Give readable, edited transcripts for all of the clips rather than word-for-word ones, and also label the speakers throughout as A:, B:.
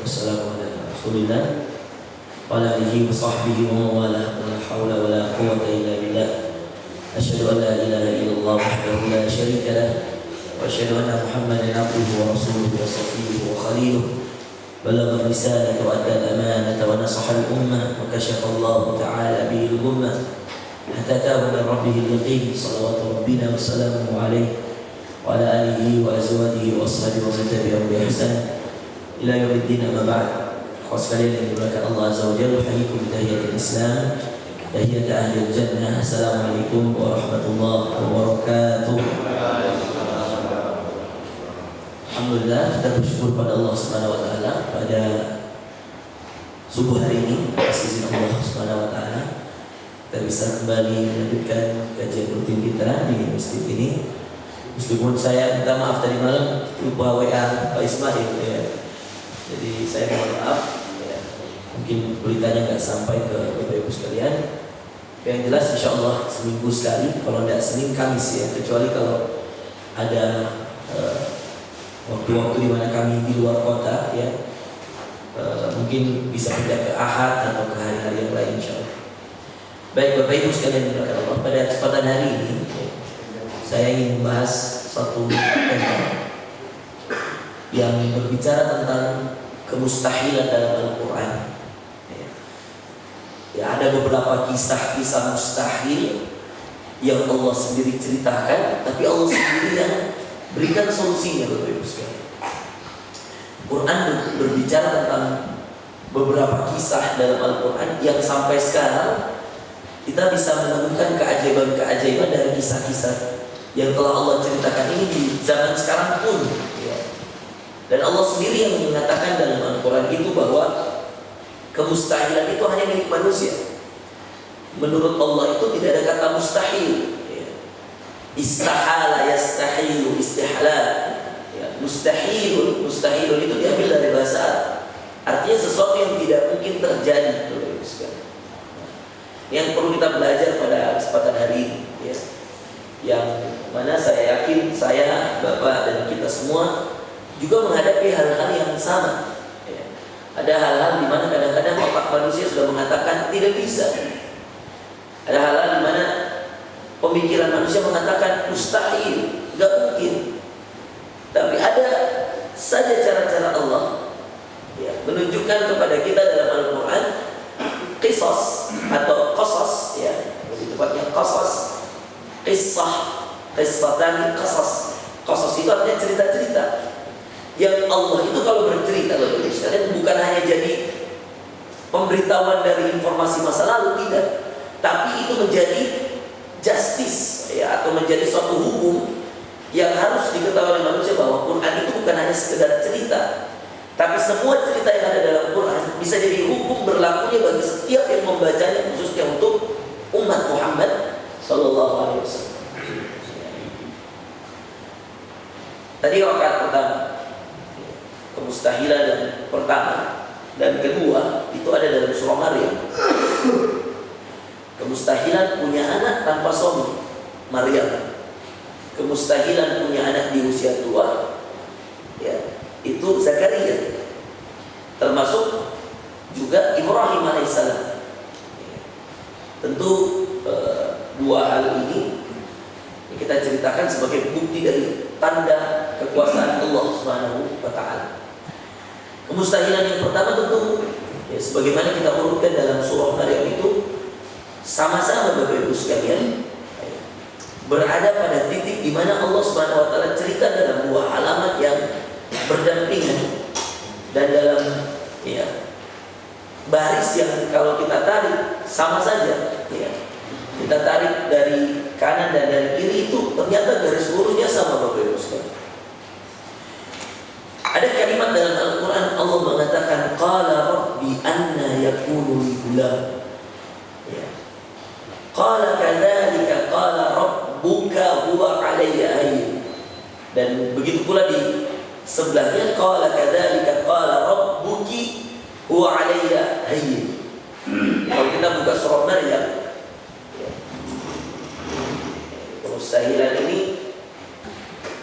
A: wassalamu ala Rasulillah wa ala alihi wa sahbihi wa mawalah. La haula wa la quwwata illa billah. Asyhadu an la ilaha illallah wahdahu la syarika lah wa asyhadu anna Muhammadan abduhu wa rasuluhu wa safiyyuhu wa khaliluhu. Balagha risalata wa adda al-amanata wa nasaha al-ummah wa kashafa Allah ta'ala bihi al-ghummah hatta ta'a min rabbih al-yaqin. Salawatu rabbina wa salamuhu alayhi wa ala alihi wa azwajihi wa ashabihi wa man tabi'ahum bi ihsan ila yaumiddin. Amma ba'd. Khas kalian yang dimuliakan Allah azza wa jalla, hayyikum tahiyatul Islam, tahiyat ahli jannah. Assalamualaikum warahmatullahi wabarakatuh. Alhamdulillah, kita bersyukur pada Allah Subhanahu wa taala pada subuh hari ini atas izin Allah Subhanahu wa taala kita bisa kembali melanjutkan kajian rutin kita di masjid ini. Meskipun saya minta maaf tadi malam lupa WA Pak Ismail ya. Jadi saya mohon maaf ya. Mungkin beritanya nggak sampai ke Bapak Ibu sekalian. Yang jelas insya Allah seminggu sekali, kalau tidak Senin Kamis ya, kecuali kalau ada waktu-waktu di mana kami di luar kota ya, mungkin bisa pindah ke Ahad atau ke hari-hari yang lain insya Allah. Baik Bapak Ibu sekalian dimuliakan Allah, pada kesempatan hari ini ya, saya ingin membahas satu tema yang berbicara tentang kemustahilan dalam Al-Quran. Ya, ada beberapa kisah-kisah mustahil yang Allah sendiri ceritakan, tapi Allah sendiri yang berikan solusinya Bapak Ibu sekalian. Quran berbicara tentang beberapa kisah dalam Al-Quran yang sampai sekarang kita bisa menemukan keajaiban-keajaiban dari kisah-kisah yang telah Allah ceritakan ini di zaman sekarang pun ya. Dan Allah sendiri yang mengatakan dalam Al-Quran itu bahwa kemustahilan itu hanya milik manusia. Menurut Allah itu tidak ada kata mustahil ya. Istahala yastahilu istihlal ya. Mustahilun itu diambil dari bahasa Arab, artinya sesuatu yang tidak mungkin terjadi. Yang perlu kita belajar pada kesempatan hari ini ya, yang mana saya yakin saya, Bapak dan kita semua juga menghadapi hal-hal yang sama ya. Ada hal-hal di mana kadang-kadang otak manusia sudah mengatakan tidak bisa. Ada hal-hal di mana pemikiran manusia mengatakan mustahil, nggak mungkin. Tapi ada saja cara-cara Allah ya, menunjukkan kepada kita dalam Al-Quran qisas atau qasas ya, lebih tepatnya qasas, qissatan qasas. Qasas itu artinya cerita-cerita yang Allah itu kalau bercerita Bapak Ibu sekalian bukan hanya jadi pemberitahuan dari informasi masa lalu, tidak, tapi itu menjadi justice ya, atau menjadi suatu hukum yang harus diketahui oleh manusia bahwa Quran itu bukan hanya sekedar cerita, tapi semua cerita yang ada dalam Quran bisa jadi hukum berlakunya bagi setiap yang membacanya, khususnya untuk umat Muhammad Sallallahu Alaihi Wasallam. Tadi rakaat pertama kemustahilan dan pertama dan kedua itu ada dalam surah Maryam. Kemustahilan punya anak tanpa suami, Maryam. Kemustahilan punya anak di usia tua ya, itu Zakaria. Termasuk juga Ibrahim alaihissalam. Tentu dua hal ini kita ceritakan sebagai bukti dari tanda kekuasaan Allah Subhanahu wa taala. Kemustahilan yang pertama tentu ya, sebagaimana kita urutkan dalam surah Maryam itu sama-sama Bapak Ibu sekalian ya, berada pada titik di mana Allah Subhanahu wa taala cerita dalam dua halaman yang berdampingan dan dalam ya, baris yang kalau kita tarik sama saja ya. Kita tarik dari kanan dan dari kiri itu ternyata garis lurusnya sama Bapak Ibu sekalian. Ada kalimat dalam Al-Quran Allah mengatakan qala rabbi anna yakunu li gulam ya. Qala kadzalika qala rabbuka huwa alayya hayyin. Dan begitu pula di sebelahnya qala kadzalika qala rabbuki huwa alayya hayyin. Kalau kita buka surah Maryam ya, kemustahilan ini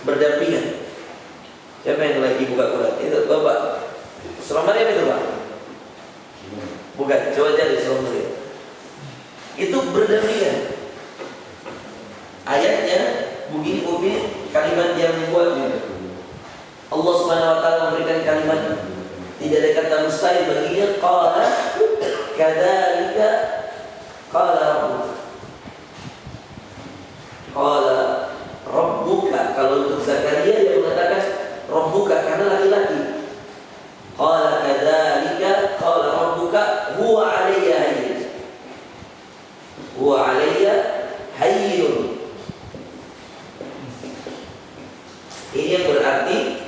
A: berdampingan. Siapa yang lagi buka Quran? Itu Bapak. Surah Maryam Maryam itu Pak? Bukan, coba cari surah Maryam. Itu berdampingan. Ayatnya begini kalimat yang membuat Allah Subhanahu wa taala memberikan kalimat tidak ada kata mustahil baginya. Qala kadzalika qala rabbuka. Qala rabbuka, kalau untuk Zakaria dia mengatakan rabbuka karena laki-laki. Qala kadzalika qala rabbuka huwa 'alayya hayyin. Huwa 'alayya hayyun. Ini yang berarti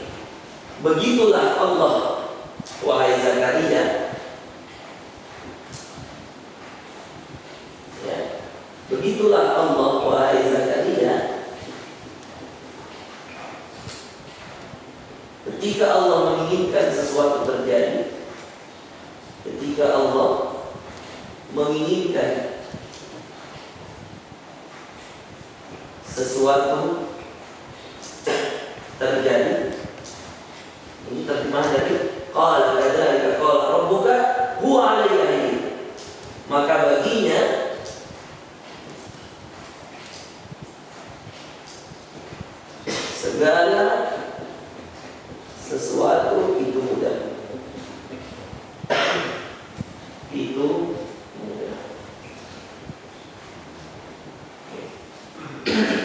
A: begitulah Allah, wahai Zakaria. Ya, begitulah Allah, wahai Zakaria. Ketika Allah menginginkan sesuatu terjadi, ketika Allah menginginkan sesuatu terjadi, ini terjemahan dari qala kadzalika qala rabbuka huwa 'alayya hayyin, maka baginya segala sesuatu itu mudah. Itu mudah.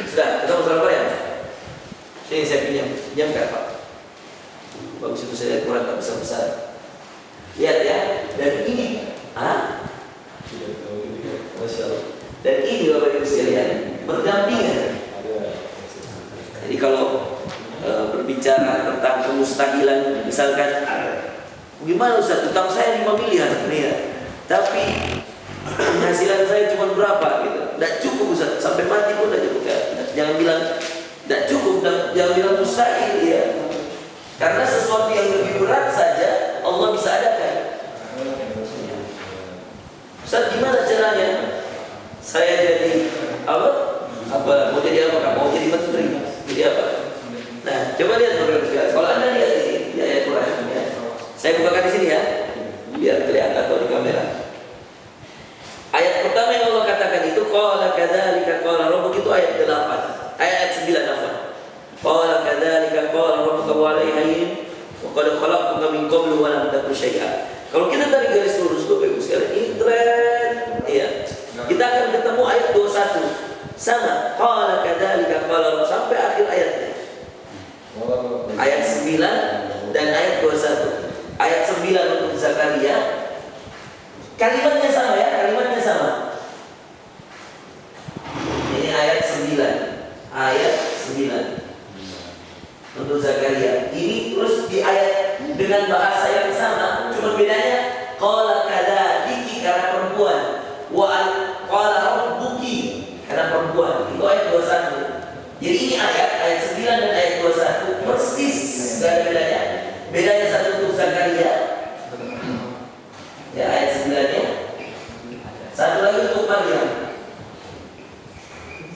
A: Sudah, kita mau surah apa ya? Ini saya pinjam nggak Pak? Bagus itu saya kurang tak besar-besar. Lihat ya, dan ini, Masya Allah. Dan ini Bapak Ibu sekalian berdampingan. Jadi kalau berbicara tentang kemustahilan, misalkan, gimana Ustaz? Utang saya 5 miliar, ya. Tapi penghasilan saya cuma berapa? Gitu. Tidak cukup Ustaz, sampai mati pun tidak cukup. Ya. Jangan bilang tidak cukup, jangan bilang mustahil ya. Karena sesuatu yang lebih berat saja Allah bisa adakan. Ustaz, gimana caranya? Saya jadi apa? Mau jadi apa? Mau jadi menteri? Jadi apa? Nah, coba lihat Bapak-Ibu. Kalau Anda lihat di ayat Quran ya. Saya bukakan di sini ya, biar kelihatan di kamera. Ayat pertama yang Allah katakan itu qala kadzalika qala rabbuka, itu ayat 8. Ayat 9 apa? Qala kadzalika qala rabbuka wa 'alayya hayyin wa qad khalaqtuka min qablu wa lam takun syai'a. Kalau kita tarik garis lurus Bapak Ibu sekalian, ini tren ya. Kita akan ketemu ayat 21 sama qala kadzalika qala sampai akhir ayatnya. Ayat 9 dan ayat 21. Ayat 9 untuk Zakaria kalimatnya sama ya, kalimatnya sama. Ini ayat 9. Ayat 9 untuk Zakaria. Ini terus di ayat dengan bahasa yang sama, cuma bedanya qala kadzalika karena perempuan, wa qala rabbuki karena perempuan. Itu ayat 21. Jadi ini ayat 9 dan ayat 21 persis, gak ada bedanya. Bedanya satu untuk Zakaria ya ayat 9-nya, satu lagi untuk Maryam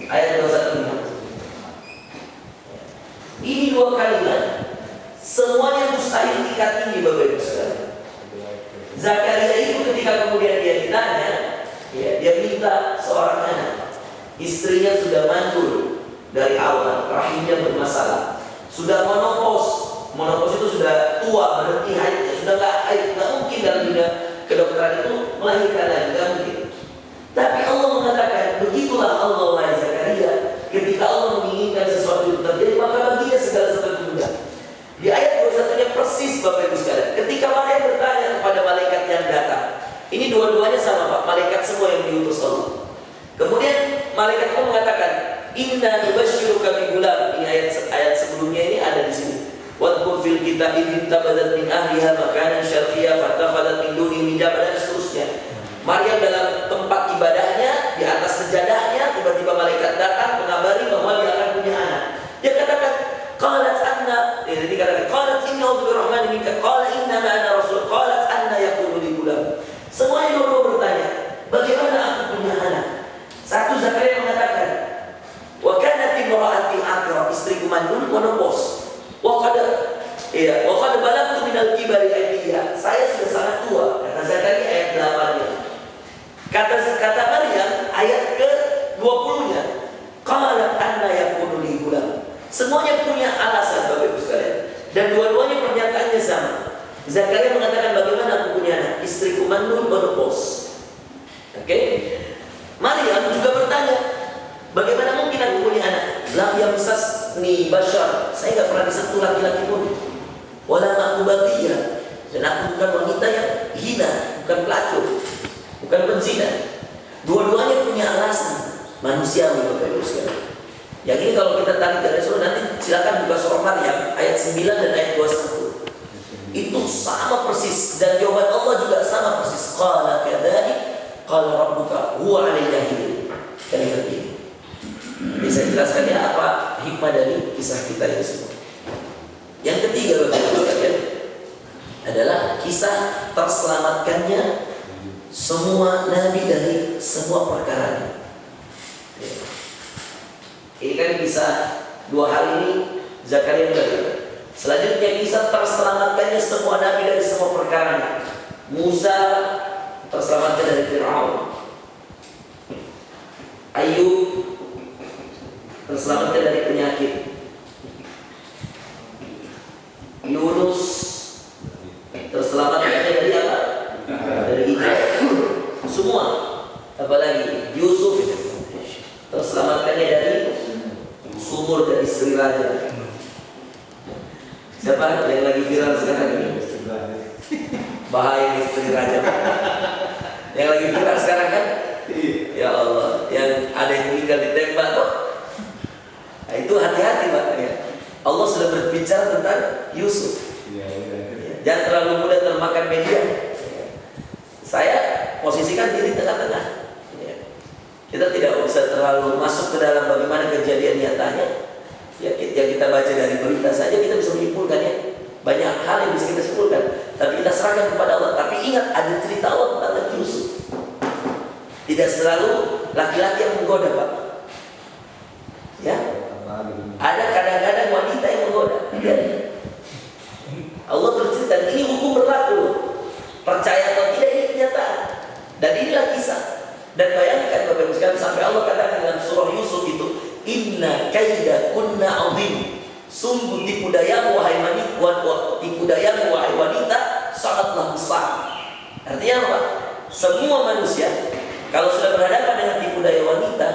A: ayat 21-nya. Ini dua kalimat semuanya mustahil tingkat tinggi Bapak Ibu sekalian. Zakaria itu ketika kemudian dia ditanya, ya, dia minta seorang anak. Istrinya sudah mandul dari awal, rahimnya bermasalah, sudah monopos. Monopos itu sudah tua, berhenti haidnya, sudah nggak mungkin dalam dunia kedokteran itu melahirkan lagi, nggak mungkin. Tapi Allah mengatakan, begitulah Allah wahai Zakaria, ketika Allah menginginkan sesuatu itu terjadi, maka baginya segala sesuatu mudah. Di ayat 21-nya persis Bapak Ibu sekalian. Ketika Maryam bertanya kepada malaikat yang datang, ini dua-duanya sama Pak, malaikat semua yang diutus Allah. Kemudian malaikat itu mengatakan, Inna nubasyiruka bi gulam. Ini ayat sebelumnya ini ada di sini. Wadkur fil kitab idh tabadat min ahliha makanan syarqiyya fatakhadat min dunihi hijab, dan seterusnya. Maryam dalam tempat ibadahnya di atas sejadahnya, tiba-tiba malaikat datang mengabari bahwa dia akan punya anak. Dia katakan, qalat anna, dia katakan qalat inni a'udzu birrahmani minka qala inna ma ana rasul qalat anna yakunu li gulam. Semuanya dua bertanya, bagaimana aku punya anak? Satu Zakaria mengatakan, wa kanat imraati aqra, istriku mandul monopos. Wa qad balagtu minal kibari aydiha. Saya mengatakan, bagaimana aku punya anak? Istriku mandul menopause. Oke? Maryam juga bertanya, bagaimana mungkin aku punya anak? Lam yamsasni bashar. Saya nggak pernah disentuh laki-laki pun. Walam aku baghiyah. Dan aku bukan wanita yang hina, bukan pelacur, bukan penzina. Dua-duanya punya alasan manusiawi, Bapak Ibu sekalian. Yang ini kalau kita tarik dari surah, nanti silakan buka surah Maryam ayat 9 dan ayat 21. Itu sama persis, dan jawaban Allah juga sama persis. Qala kadzalik qala rabbuka huwa 'alayya hayyin. Kalimat ini. Jadi saya jelaskan ya apa hikmah dari kisah kita ini semua. Yang ketiga, Bapak Ibu sekalian, adalah kisah terselamatkannya semua nabi dari semua perkara. Ini kan kisah 2 hari ini Zakaria berkata. Selanjutnya kisah terselamatkannya semua nabi dari semua perkara. Musa terselamatkan dari Fir'aun. Ayub terselamatkan dari penyakit. Yunus terselamatkan dari apa? Dari hijrah. Semua. Apalagi Yusuf terselamatkannya dari sumur dari istri raja. Siapa yang lagi viral sekarang ini? Bahaya istri raja. Yang lagi viral sekarang kan? Ya Allah, yang ada yang meninggal ditembak kok. Nah, itu hati-hati Pak. Ya. Allah sudah berbicara tentang Yusuf. Jangan terlalu mudah termakan media. Saya posisikan diri tengah-tengah. Kita tidak usah terlalu masuk ke dalam bagaimana kejadian nyatanya. Ya, yang kita baca dari berita saja kita bisa menyimpulkan ya. Banyak hal yang bisa kita simpulkan. Tapi kita serahkan kepada Allah. Tapi ingat, ada cerita Allah tentang Yusuf. Tidak selalu laki-laki yang menggoda, Pak. Ya. Ada kadang-kadang wanita yang menggoda. Ya. Allah bercerita, ini hukum berlaku. Percaya atau tidak, ini kenyataan. Dan inilah kisah. Dan bayangkan Bapak Ibu sekalian, sampai Allah katakan dalam surah Yusuf itu, inna kaida kunna azim. Sungguh tipu dayamu wahai wanita sangatlah besar. Artinya apa? Semua manusia kalau sudah berhadapan dengan tipu daya wanita,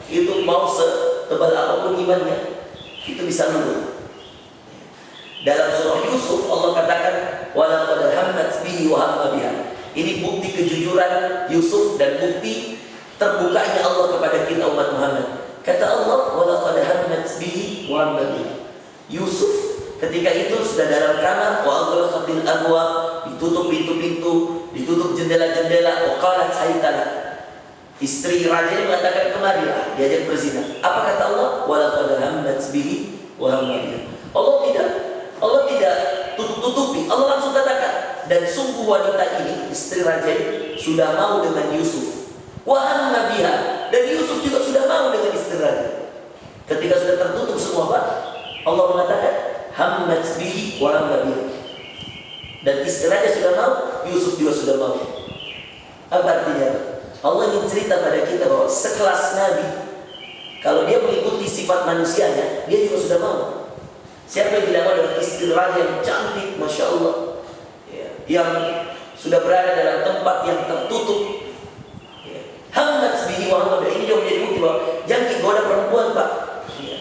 A: itu mau setebal apapun imannya, itu bisa luluh. Dalam surah Yusuf Allah katakan walaqad hammat bihi wa hamma biha. Ini bukti kejujuran Yusuf dan bukti terbukanya Allah kepada kita umat Muhammad. Kata Allah walaqad hammat bihi wa hamma biha. Yusuf ketika itu sudah dalam kamar, wa aghlaqatil abwab, ditutup pintu-pintu, ditutup jendela-jendela, wa qalat haytala. Istri raja ini mengatakan kemarilah, diajak berzina. Apa kata Allah? Walaqad hammat bihi wa hamma biha. Allah tidak tutup-tutupi. Allah langsung katakan, dan sungguh wanita ini, istri raja ini, sudah mau dengan Yusuf. Wa hamma biha, dan Yusuf juga sudah mau dengan istri raja. Ketika sudah tertutup semua, Pak, Allah mengatakan hammat bihi wa hamma biha. Dan istri raja sudah mau, Yusuf juga sudah mau. Apa artinya? Allah ingin cerita pada kita bahwa sekelas Nabi, kalau dia mengikuti sifat manusianya, dia juga sudah mau. Siapa yang tidak mau dengan istri raja yang cantik, Masya Allah, ya, yang sudah berada dalam tempat yang tertutup, ya. Hammat bihi wa hamma biha. Ini juga menjadi bukti bahwa jangki goda perempuan, Pak, ya.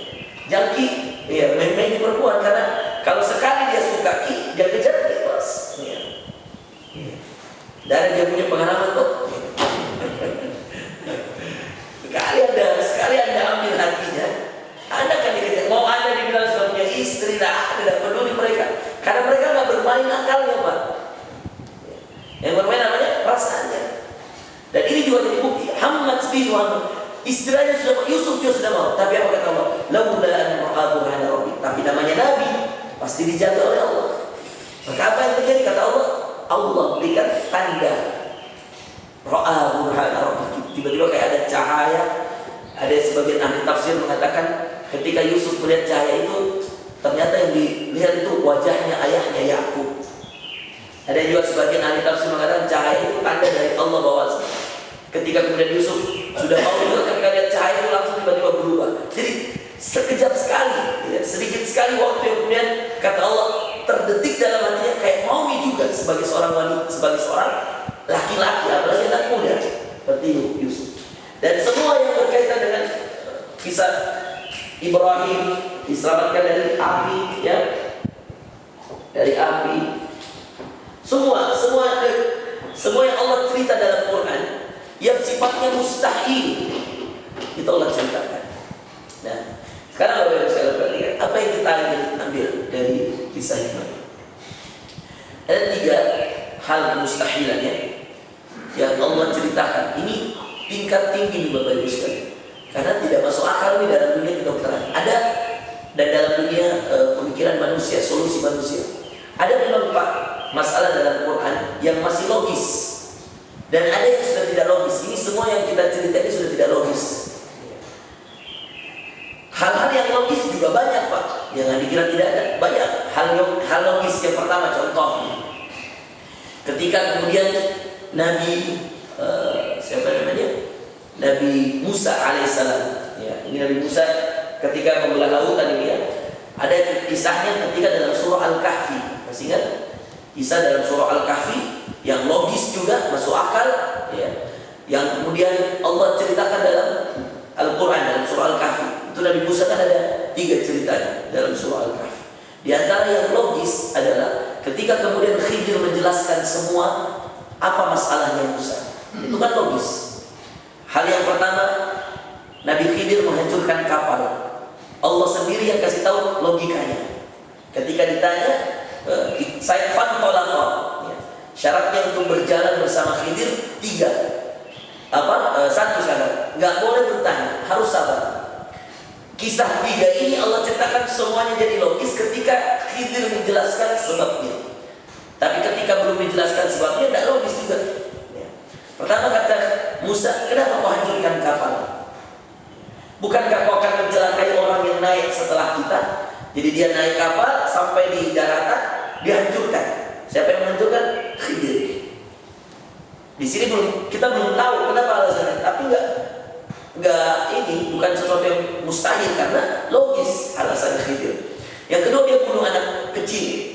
A: Jangki ya, main-main perempuan, karena kalau sekali dia suka dia kejar bebas, ya. Ya. Dan dia punya pengalaman kok. Sekali anda ambil hatinya, anda akan dikejar. Mau anda dibilang sudah punya istri, tidak peduli mereka, karena mereka nggak bermain akalnya, Pak. Yang bermain namanya perasaannya. Dan ini juga jadi bukti. Hammat bihi wa hamma. Istilahnya sudah, Yusuf juga sudah mau. Tapi apa kata Allah? Laula an ra'a burhana rabbi. Tapi namanya Nabi, pasti dijaga oleh Allah. Maka apa yang terjadi? Kata Allah, Allah berikan tanda. Ra'a burhana rabbi. Tiba-tiba kayak ada cahaya. Ada sebagian ahli tafsir mengatakan ketika Yusuf melihat cahaya itu, ternyata yang dilihat itu wajahnya ayahnya Yakub. Ada juga sebagian ahli tafsir mengatakan cahaya itu tanda dari Allah bahwa ketika kemudian Yusuf sudah mau juga, ketika lihat cahaya itu langsung tiba-tiba berubah. Jadi sekejap sekali, ya, sedikit sekali waktu yang kemudian kata Allah terdetik dalam hatinya kayak mau juga sebagai seorang wanita, sebagai seorang laki-laki, apalagi anak muda seperti Yusuf. Dan semua yang berkaitan dengan kisah Ibrahim diselamatkan dari api, ya, dari api. Semua yang Allah cerita dalam Quran yang sifatnya mustahil itu Allah ceritakan. Nah, sekarang Bapak Ibu sekalian perhatikan apa yang kita ingin ambil dari kisah ini. Ada 3 hal kemustahilannya yang Allah ceritakan. Ini tingkat tinggi Bapak Ibu sekalian, karena tidak masuk akal di dalam dunia kedokteran. Ada, dan dalam dunia pemikiran manusia, solusi manusia, ada memang masalah dalam Quran yang masih logis, dan ada yang sudah tidak logis. Ini semua yang kita cerita ini sudah tidak logis. Hal-hal yang logis juga banyak, Pak. Jangan dikira tidak ada. Banyak hal logis. Yang pertama, contoh, ketika kemudian Nabi Nabi Musa alaihissalam, ya, ini Nabi Musa ketika membelah lautan ini, ya, ada kisahnya ketika dalam surah Al-Kahfi. Masih ingat kisah dalam surah Al-Kahfi yang logis juga masuk akal, ya, yang kemudian Allah ceritakan dalam Al-Quran, dalam surah Al-Kahfi. Itu Nabi Musa kan ada 3 ceritanya dalam surah Al-Kahfi. Di antara yang logis adalah ketika kemudian Khidir menjelaskan semua apa masalahnya Musa. Itu kan logis. Hal yang pertama, Nabi Khidir menghancurkan kapal. Allah sendiri yang kasih tahu logikanya. Ketika ditanya, saya syaratnya untuk berjalan bersama Khidir 3. Satu syarat, nggak boleh bertanya, harus sabar. Kisah 3 ini Allah ceritakan semuanya jadi logis ketika Khidir menjelaskan sebabnya. Tapi ketika belum menjelaskan sebabnya, tidak logis juga. Ya. Pertama kata Musa, kenapa kau hancurkan kapal? Bukankah kau akan mencelakai orang yang naik setelah kita? Jadi dia naik kapal sampai di daratan, dihancurkan. Siapa yang menghancurkan? Khidir. Di sini kita belum tahu kenapa alasannya, tapi ini bukan sesuatu yang mustahil karena logis alasan Khidir. Yang kedua, dia bunuh anak kecil.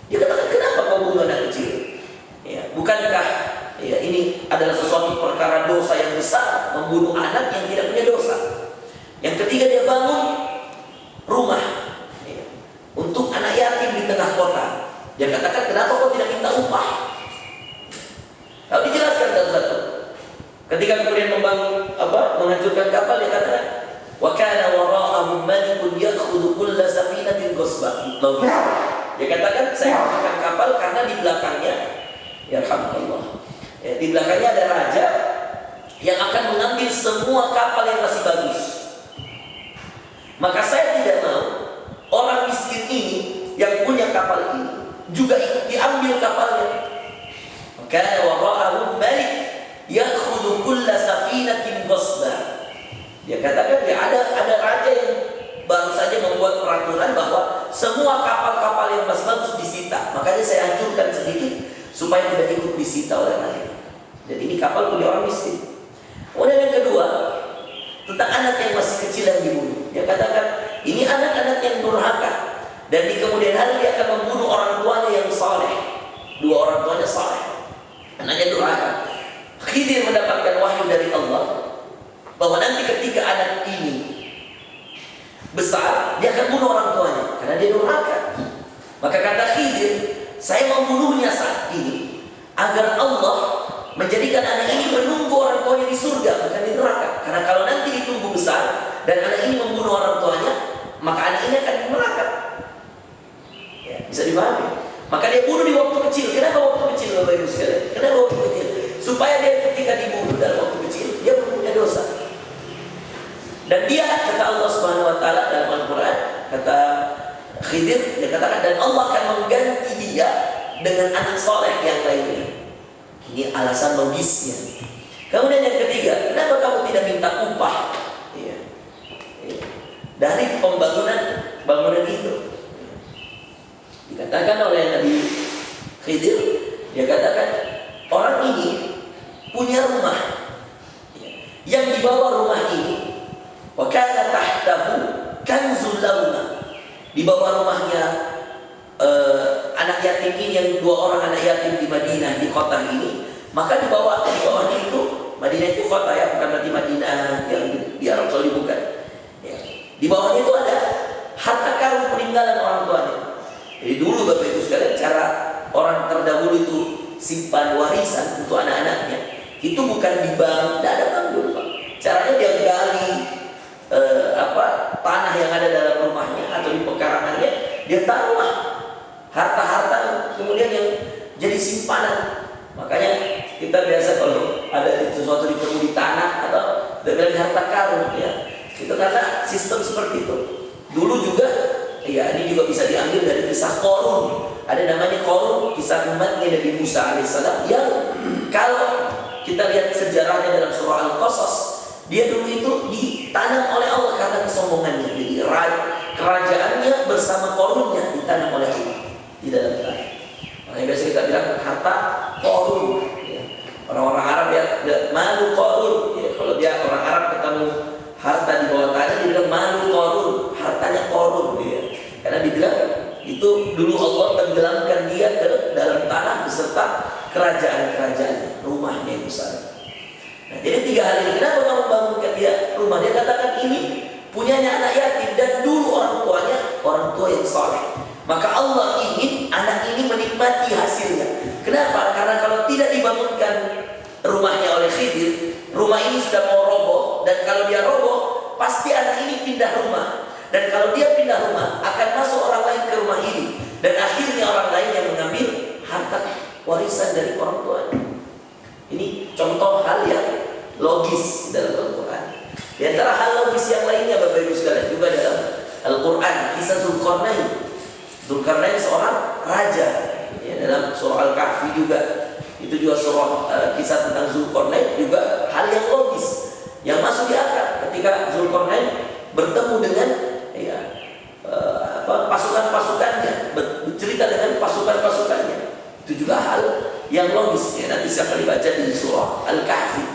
A: Dia katakan, kenapa kau bunuh anak kecil? Ya, bukankah ini adalah sesuatu perkara dosa yang besar, membunuh anak yang tidak punya dosa? Yang ketiga, dia bangun rumah untuk anak yatim di tengah kota. Dia katakan, kenapa kau tidak minta upah? Lalu dijelaskan satu-satu. Ketika kemudian menghancurkan kapal, dia katakan, wa kana wara'ahum malikun ya'khudhu kulla safinatin ghasba. Dia katakan, saya hancurkan kapal karena di belakangnya, yarhamukallah, ya, di belakangnya ada raja yang akan mengambil semua kapal yang masih bagus. Maka saya tidak mau orang miskin ini yang punya kapal ini juga ikut diambil kapalnya. Maka wara'ahum malik ya'khudhu kulla safinatin ghasba. Dia katakan, ya, ada raja yang baru saja membuat peraturan bahwa semua kapal-kapal yang masih bagus disita. Makanya saya hancurkan sedikit supaya tidak ikut disita oleh raja. Dan ini kapal punya orang miskin. Kemudian yang kedua, tentang anak yang masih kecil yang dibunuh. Dia katakan, ini anak-anak yang durhaka, dan di kemudian hari dia akan membunuh orang tuanya yang saleh. 2 orang tuanya saleh, anaknya durhaka. Khidir mendapatkan wahyu dari Allah bahwa nanti ketika anak ini besar, dia akan bunuh orang tuanya karena dia durhaka. Maka kata Khidir, saya membunuhnya saat ini agar Allah menjadikan anak ini menunggu orang tuanya di surga, bukan di neraka. Karena kalau nanti ditunggu besar dan anak ini membunuh orang tuanya, maka anak ini akan di neraka. Ya, bisa dipahami. Maka dia bunuh di waktu kecil. Kenapa waktu kecil, Bapak Ibu sekalian? Kenapa waktu kecil? Supaya dia ketika dibunuh dalam waktu kecil, dia belum punya dosa. Dan dia, kata Allah Subhanahu wa taala dalam Al-Quran, kata Khidir, dia katakan, dan Allah akan mengganti dia dengan anak soleh yang lainnya. Ini alasan logisnya. Kemudian yang ketiga, kenapa kamu tidak minta upah? Ya. Ya. Dari bangunan itu. Dikatakan oleh Nabi Khidir, dia katakan, orang ini punya rumah, ya, yang di bawah rumah ini, wa kana tahtahu kanzul lahum. Di bawah rumahnya anak yatim ini, yang 2 orang anak yatim di Madinah, di kota ini, maka di bawahnya itu, Madinah itu kota ya, bukan berarti Madinah yang di Arab Saudi, bukan ya. Di bawahnya itu ada harta karun peninggalan orang tuanya. Jadi dulu Bapak Ibu sekalian, cara orang terdahulu itu simpan warisan untuk anak-anaknya itu bukan di bank, tidak ada bank dulu Pak. Caranya dia gali tanah yang ada dalam rumahnya atau di pekarangannya, dia taruhlah harta-harta kemudian yang jadi simpanan. Makanya kita biasa kalau ada sesuatu ditemu di tanah atau kita bilang harta karun ya, itu karena sistem seperti itu. Dulu juga ya, ini juga bisa diambil dari kisah Qarun. Ada namanya Qarun, kisah umatnya Nabi Musa alaihissalam, yang kalau kita lihat sejarahnya dalam surah Al-Qasas, dia dulu itu ditanam oleh Allah karena kesombongannya. Jadi kerajaannya bersama Qarunnya ditanam oleh Allah di dalam tanah. Makanya biasa kita bilang harta Qarun ya. Orang-orang Arab ya, malu Qarun ya. Kalau dia orang Arab ketemu harta di bawah tanah, dia bilang malu Qarun, hartanya Qarun ya. Karena dibilang itu dulu Allah tenggelamkan dia ke dalam tanah beserta kerajaan-kerajaan, rumahnya yang besar. Nah, jadi 3 hal ini, kenapa kamu bangunkan dia rumah? Dia katakan ini punyanya anak yatim dan dulu orang tuanya orang tua yang saleh. Maka Allah ingin anak ini menikmati hasilnya. Kenapa? Karena kalau tidak dibangunkan rumahnya oleh Khidir, rumah ini sudah mau roboh, dan kalau dia roboh pasti anak ini pindah rumah. Dan kalau dia pindah rumah, akan masuk orang lain ke rumah ini, dan akhirnya orang lain yang mengambil harta warisan dari orang tuanya. Ini contoh hal yang logis dalam Al-Quran. Di antara hal logis yang lainnya Bapak Ibu sekalian juga dalam Al-Quran, kisah Zulkarnain. Zulkarnain seorang raja ya, dalam surah Al-Kahfi juga. Itu juga surah kisah tentang Zulkarnain, juga hal yang logis yang masuk di akal ketika Zulkarnain bertemu dengan ya, pasukan-pasukannya, bercerita dengan pasukan-pasukannya. Itu juga hal yang logis ya, nanti saya akan dibaca di surah Al-Kahfi.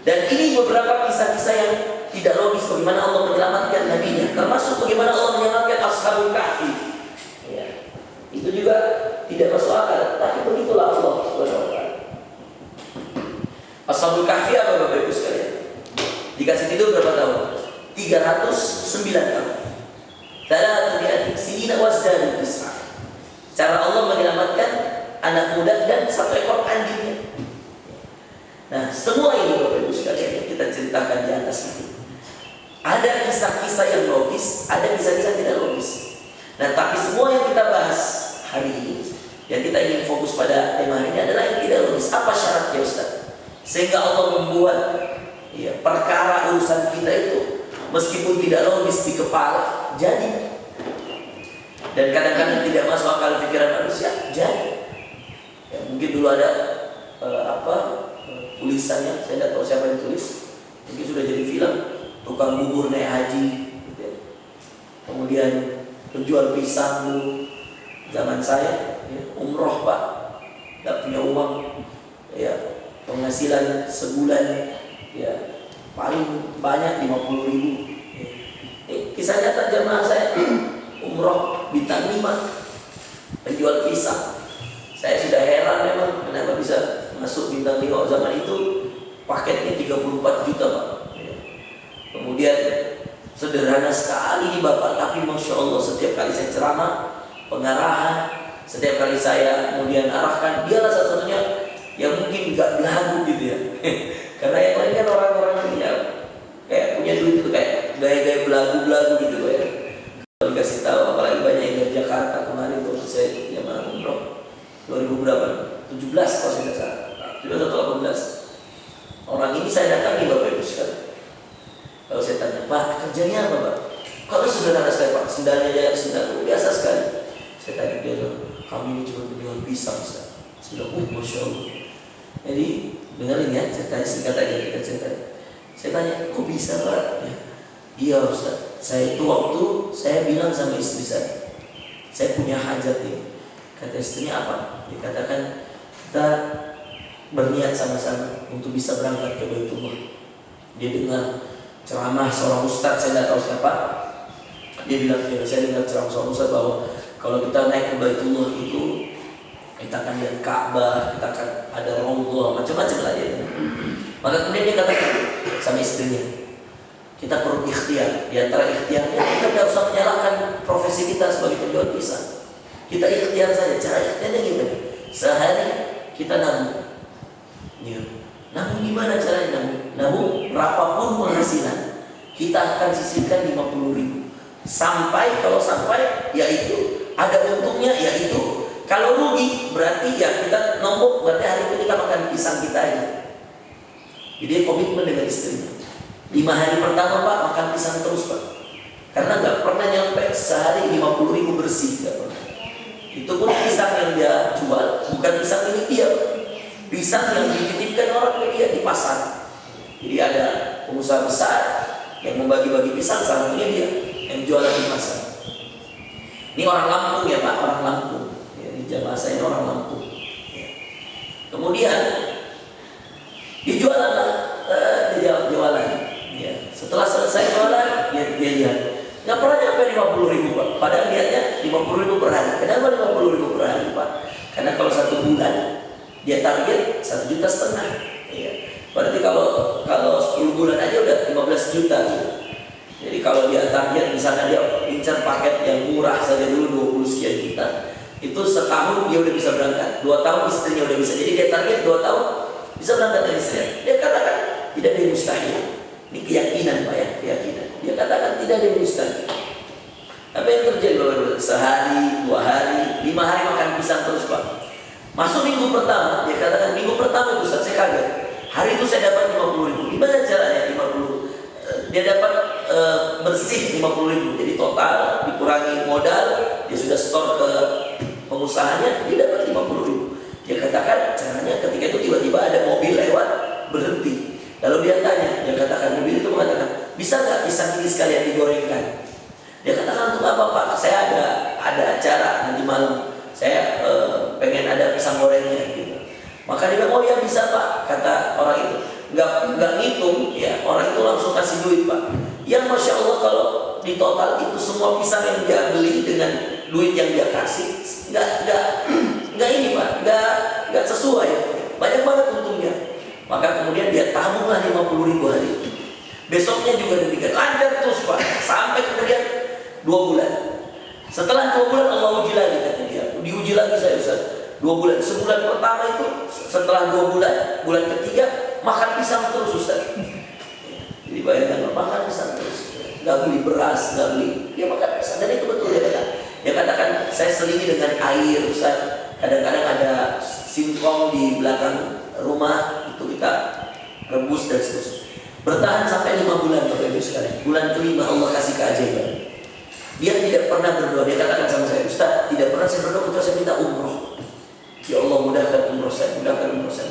A: Dan ini beberapa kisah-kisah yang tidak logis, bagaimana Allah menyelamatkan nabinya, termasuk bagaimana Allah menyelamatkan Ashabul Kahfi ya. Itu juga tidak masuk akal, tapi begitulah Allah Subhanahu wa taala. Ashabul Kahfi apa Bapak Ibu sekalian? Dikasih tidur berapa tahun? 309 tahun. Thalathmi'ati sinina wazdadu tis'a. Cara Allah menyelamatkan anak muda dan 1 ekor anjingnya. Nah, semua ini Bapak Ibu sekalian yang kita ceritakan di atas ini, ada kisah-kisah yang logis, ada kisah-kisah tidak logis. Nah, tapi semua yang kita bahas hari ini, yang kita ingin fokus pada tema ini adalah yang tidak logis. Apa syaratnya Ustaz? Sehingga Allah membuat ya, perkara urusan kita itu meskipun tidak logis di kepala, jadi. Dan kadang-kadang tidak masuk akal pikiran manusia, jadi. Ya, mungkin dulu ada tulisannya, saya tidak tahu siapa yang tulis, mungkin sudah jadi film, tukang bubur naik haji gitu ya. Kemudian penjual pisang dulu zaman saya ya, umroh Pak, tidak punya uang ya, penghasilan sebulan ya paling banyak 50.000 ya. Kisah nyata jamaah saya umroh bintang 5, penjual pisang. Saya sudah heran memang kenapa bisa masuk bintang 5 zaman itu, paketnya 34 juta Pak ya. Kemudian sederhana sekali Bapak, tapi Masya Allah setiap kali saya ceramah, pengarahan, setiap kali saya kemudian arahkan, dialah satu-satunya yang mungkin gak belagu gitu ya. Karena yang lain kan orang-orang ini ya, kayak punya duit itu kayak gaya-gaya belagu-belagu gitu ya. Kalau dikasih tahu, apalagi banyak yang dari Jakarta kemarin tuh saya jamaah umroh 2000 berapa? 17 kalau saya tidak salah. 17 atau 18. Orang ini saya datangi Bapak Ibu sekalian. Kalau saya tanya, Pak kerjanya apa Pak? Kalau sederhana sekali Pak, sendalnya ya sendal biasa sekali. Saya tanya dia, kami ini cuma penjual pisang Ustaz. Saya bilang, Masya Allah. Jadi dengerin ya, ceritanya singkat aja kita ceritain. Saya tanya, kok bisa Pak? Ya, iya Ustaz, saya itu waktu saya bilang sama istri saya punya hajat nih. Kata istrinya apa? Dia katakan, kita berniat sama-sama untuk bisa berangkat ke Baitullah. Dia dengar ceramah seorang ustaz, saya tidak tahu siapa. Dia bilang, saya dengar ceramah seorang ustaz bahwa Kalau kita naik ke Baitullah itu, kita akan lihat Ka'bah, kita akan ada Raudhah, macam-macam lah dia. Maka kemudian dia katakan sama istrinya, kita perlu ikhtiar. Di antara ikhtiarnya, kita tidak usah menyalahkan profesi kita sebagai penjual pisang. Kita ikhtiar saja. Cara ikhtiarnya gimana? Sehari kita nabung. Ya. Nabung gimana caranya nabung? Nabung berapapun penghasilan, kita akan sisihkan 50.000. Kalau sampai, yaitu ada untungnya, yaitu kalau rugi berarti ya kita nombok, berarti hari itu kita makan pisang kita aja. Jadi komitmen dengan istrinya. 5 hari pertama Pak makan pisang terus Pak, karena nggak pernah nyampe sehari 50.000 bersih, nggak pernah. Itu pun pisang yang dia jual bukan pisang milik dia, pisang yang dititipkan orang ke dia di pasar. Jadi ada pengusaha besar yang membagi-bagi pisang, salah satunya dia yang jualan di pasar. Ini orang Lampung ya Pak, orang Lampung. Ya, di jamaah saya ini orang Lampung. Ya. Kemudian dia jualan lah, dia jualan. Ya. Setelah selesai jualan, dia lihat nggak pernah nyampe 50.000 Pak. Padahal lihatnya 50.000 per hari. Kenapa 50.000 per hari Pak? Karena kalau 1 bulan dia target 1,5 juta. Ya. Berarti kalau 10 bulan aja udah 15 juta. Gitu. Jadi kalau dia target misalnya dia incar paket yang murah saja dulu 20 sekian juta, itu setahun dia udah bisa berangkat. 2 tahun istrinya udah bisa. Jadi dia target 2 tahun bisa berangkat dari istrinya. Dia katakan tidak ada yang mustahil. Ini keyakinan Pak ya, keyakinan. Dia katakan tidak ada yang mustahil. Apa yang terjadi sehari, 2 hari, 5 hari makan pisang terus Pak. Masuk minggu pertama, dia katakan minggu pertama itu saya kaget. Hari itu saya dapat 50.000. Gimana caranya 50? Dia dapat bersih 50.000. Jadi total dikurangi modal, dia sudah store ke pengusahanya, dia dapat 50.000. Dia katakan caranya ketika itu tiba-tiba ada mobil lewat, berhenti. Lalu dia tanya, dia katakan mobil itu mengatakan, bisa nggak pisang ini sekalian digorengkan? Dia katakan untuk apa Pak? Saya ada acara nanti malam, saya pengen ada pisang gorengnya gitu. Maka dia bilang, oh ya bisa Pak, kata orang itu. Nggak ngitung ya, orang itu langsung kasih duit Pak. Yang Masya Allah kalau di total itu semua pisang yang dia beli dengan duit yang dia kasih nggak ini Pak, nggak sesuai, banyak banget untungnya. Maka kemudian dia tabunglah 50.000 hari. Besoknya juga demikian, lancar terus Pak, sampai kemudian 2 bulan. Setelah 2 bulan Allah uji lagi, kata dia, diuji lagi saya Ustaz. 2 bulan, sebulan pertama itu setelah 2 bulan, bulan ketiga makan pisang terus Ustaz. Jadi bayangkan makan pisang terus, nggak beli beras, nggak beli, dia makan pisang. Dan itu betul dia katakan saya selingi dengan air Ustaz. Kadang-kadang ada singkong di belakang rumah, itu kita rebus dan seterusnya. Bertahan sampai 5 bulan Bapak Ibu sekalian. Bulan kelima Allah kasih keajaiban. Dia tidak pernah berdoa. Dia katakan sama saya, Ustaz, tidak pernah saya berdoa kecuali saya minta umroh. Ya Allah mudahkan umroh saya, mudahkan umroh saya.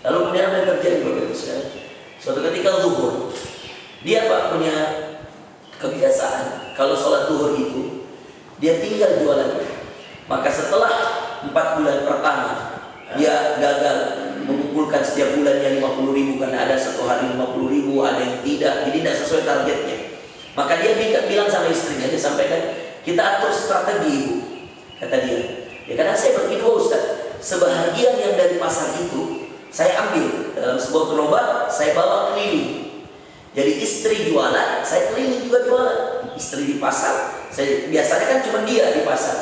A: Lalu kemudian apa yang terjadi Bapak Ibu sekalian? Suatu ketika zuhur, dia Pak punya kebiasaan kalau sholat zuhur itu dia tinggal jualan. Maka setelah 4 bulan pertama dia gagal mengumpulkan setiap bulannya 50.000 karena ada 1 hari 50.000, ada yang tidak, jadi tidak sesuai targetnya. Maka dia bilang sama istrinya, dia sampaikan, kita atur strategi Ibu, kata dia. Ya karena saya bagi 2 Ustaz, sebahagian yang dari pasar itu saya ambil dalam sebuah gerobak, saya bawa keliling. Jadi istri jualan, saya keliling juga jualan. Istri di pasar, saya biasanya kan cuma dia di pasar,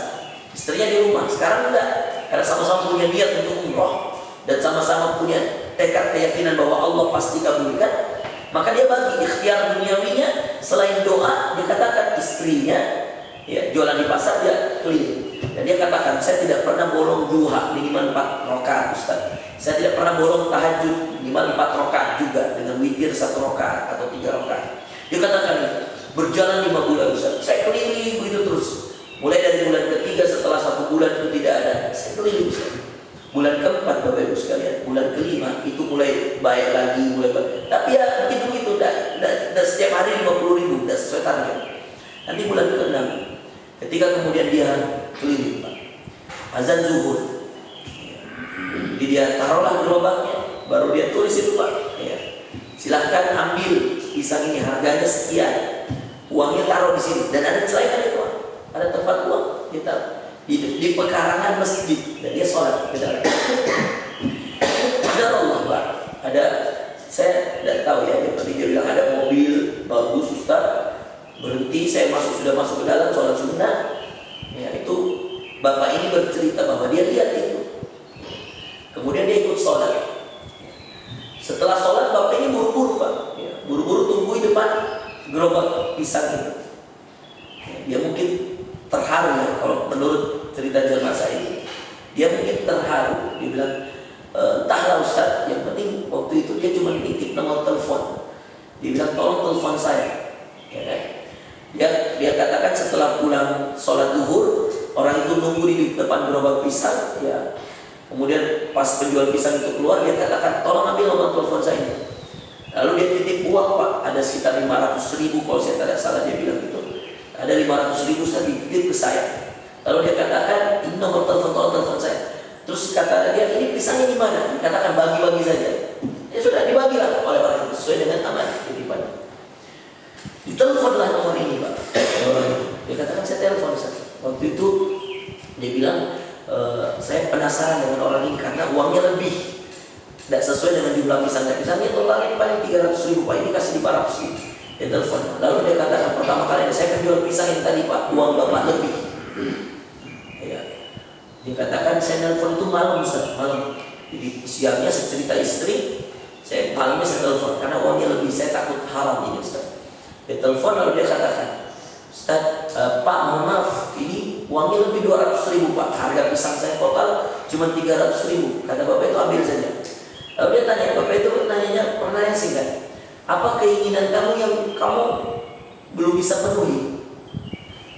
A: istrinya di rumah. Sekarang enggak, karena sama-sama punya niat untuk umroh dan sama-sama punya tekad keyakinan bahwa Allah pasti kabulkan. Maka dia bagi ikhtiar duniawinya, selain doa, dia katakan istrinya ya jualan di pasar, dia keliling. Dan dia katakan, saya tidak pernah bolong duha minimal 4 rakaat Ustaz. Saya tidak pernah bolong tahajud minimal 4 rakaat juga, dengan witir 1 rakaat atau 3 rakaat. Dia katakan berjalan 5 bulan Ustaz. Saya keliling begitu terus. Mulai dari bulan ketiga setelah 1 bulan itu tidak ada, saya keliling Ustaz. Bulan keempat Bapak Ibu sekalian, bulan kelima itu mulai baik lagi, mulai baik. Tapi ya begitu-begitu, dan setiap hari 50.000, tidak sesuai target. Nanti bulan ke-6, ketika kemudian dia keliling Pak, azan zuhur, jadi dia taruhlah gerobaknya, baru dia tulis itu Pak, ya, silahkan ambil pisang ini, harganya sekian, uangnya taruh di sini, dan ada celengan itu Pak, ada tempat uang. kita di pekarangan masjid dan dia sholat. Ada Allah Pak, ada, saya tidak tahu ya, yang penting dia bilang ada mobil bagus Ustaz, berhenti, saya sudah masuk ke dalam sholat sunnah. Ya, itu bapak ini bercerita bahwa dia lihat itu. Kemudian dia ikut sholat. Setelah sholat bapak ini buru-buru Pak, ya, buru-buru tunggu di depan gerobak pisang itu. Ya, dia mungkin terharu ya, kalau menurut cerita jamaah saya ini, dia mungkin terharu. Dia bilang, entahlah Ustaz, yang penting waktu itu dia cuma nitip nomor telepon. Dia bilang tolong telepon saya. Ya kan? Dia katakan setelah pulang sholat zuhur, orang itu nunggu di depan gerobak pisang. Ya, kemudian pas penjual pisang itu keluar, dia katakan tolong ambil nomor telepon saya. Lalu dia titip uang Pak, ada sekitar 500.000 kalau saya tidak salah, dia bilang gitu. Ada 500.000 Ustaz dititip ke saya. Lalu dia katakan ini nomor telepon, tolong telepon saya. Terus kata dia, ini pisangnya di mana? Dikatakan bagi-bagi saja. Ya sudah dibagilah oleh orang itu sesuai dengan amanah titipan. Diteleponlah nomor ini Pak. Dia katakan saya telepon Ustaz. Waktu itu dia bilang saya penasaran dengan orang ini karena uangnya lebih, tidak sesuai dengan jumlah pisangnya. Pisangnya totalnya paling 300.000 Pak, ini kasih 500.000. Dia telepon. Lalu dia katakan pertama kali saya penjual pisang yang tadi Pak, uang bapak lebih. Dia katakan saya nelfon itu malam Ustaz, malam. Jadi siangnya saya cerita istri, malamnya saya telepon karena uangnya lebih, saya takut haram ini Ustaz. Dia telepon lalu dia katakan, Ustaz, Pak mohon maaf, ini uangnya lebih 200.000 Pak, harga pisang saya total cuma 300.000. Kata bapak itu ambil saja. Lalu dia tanya, bapak itu pertanyaan singkat, apa keinginan kamu yang kamu belum bisa penuhi?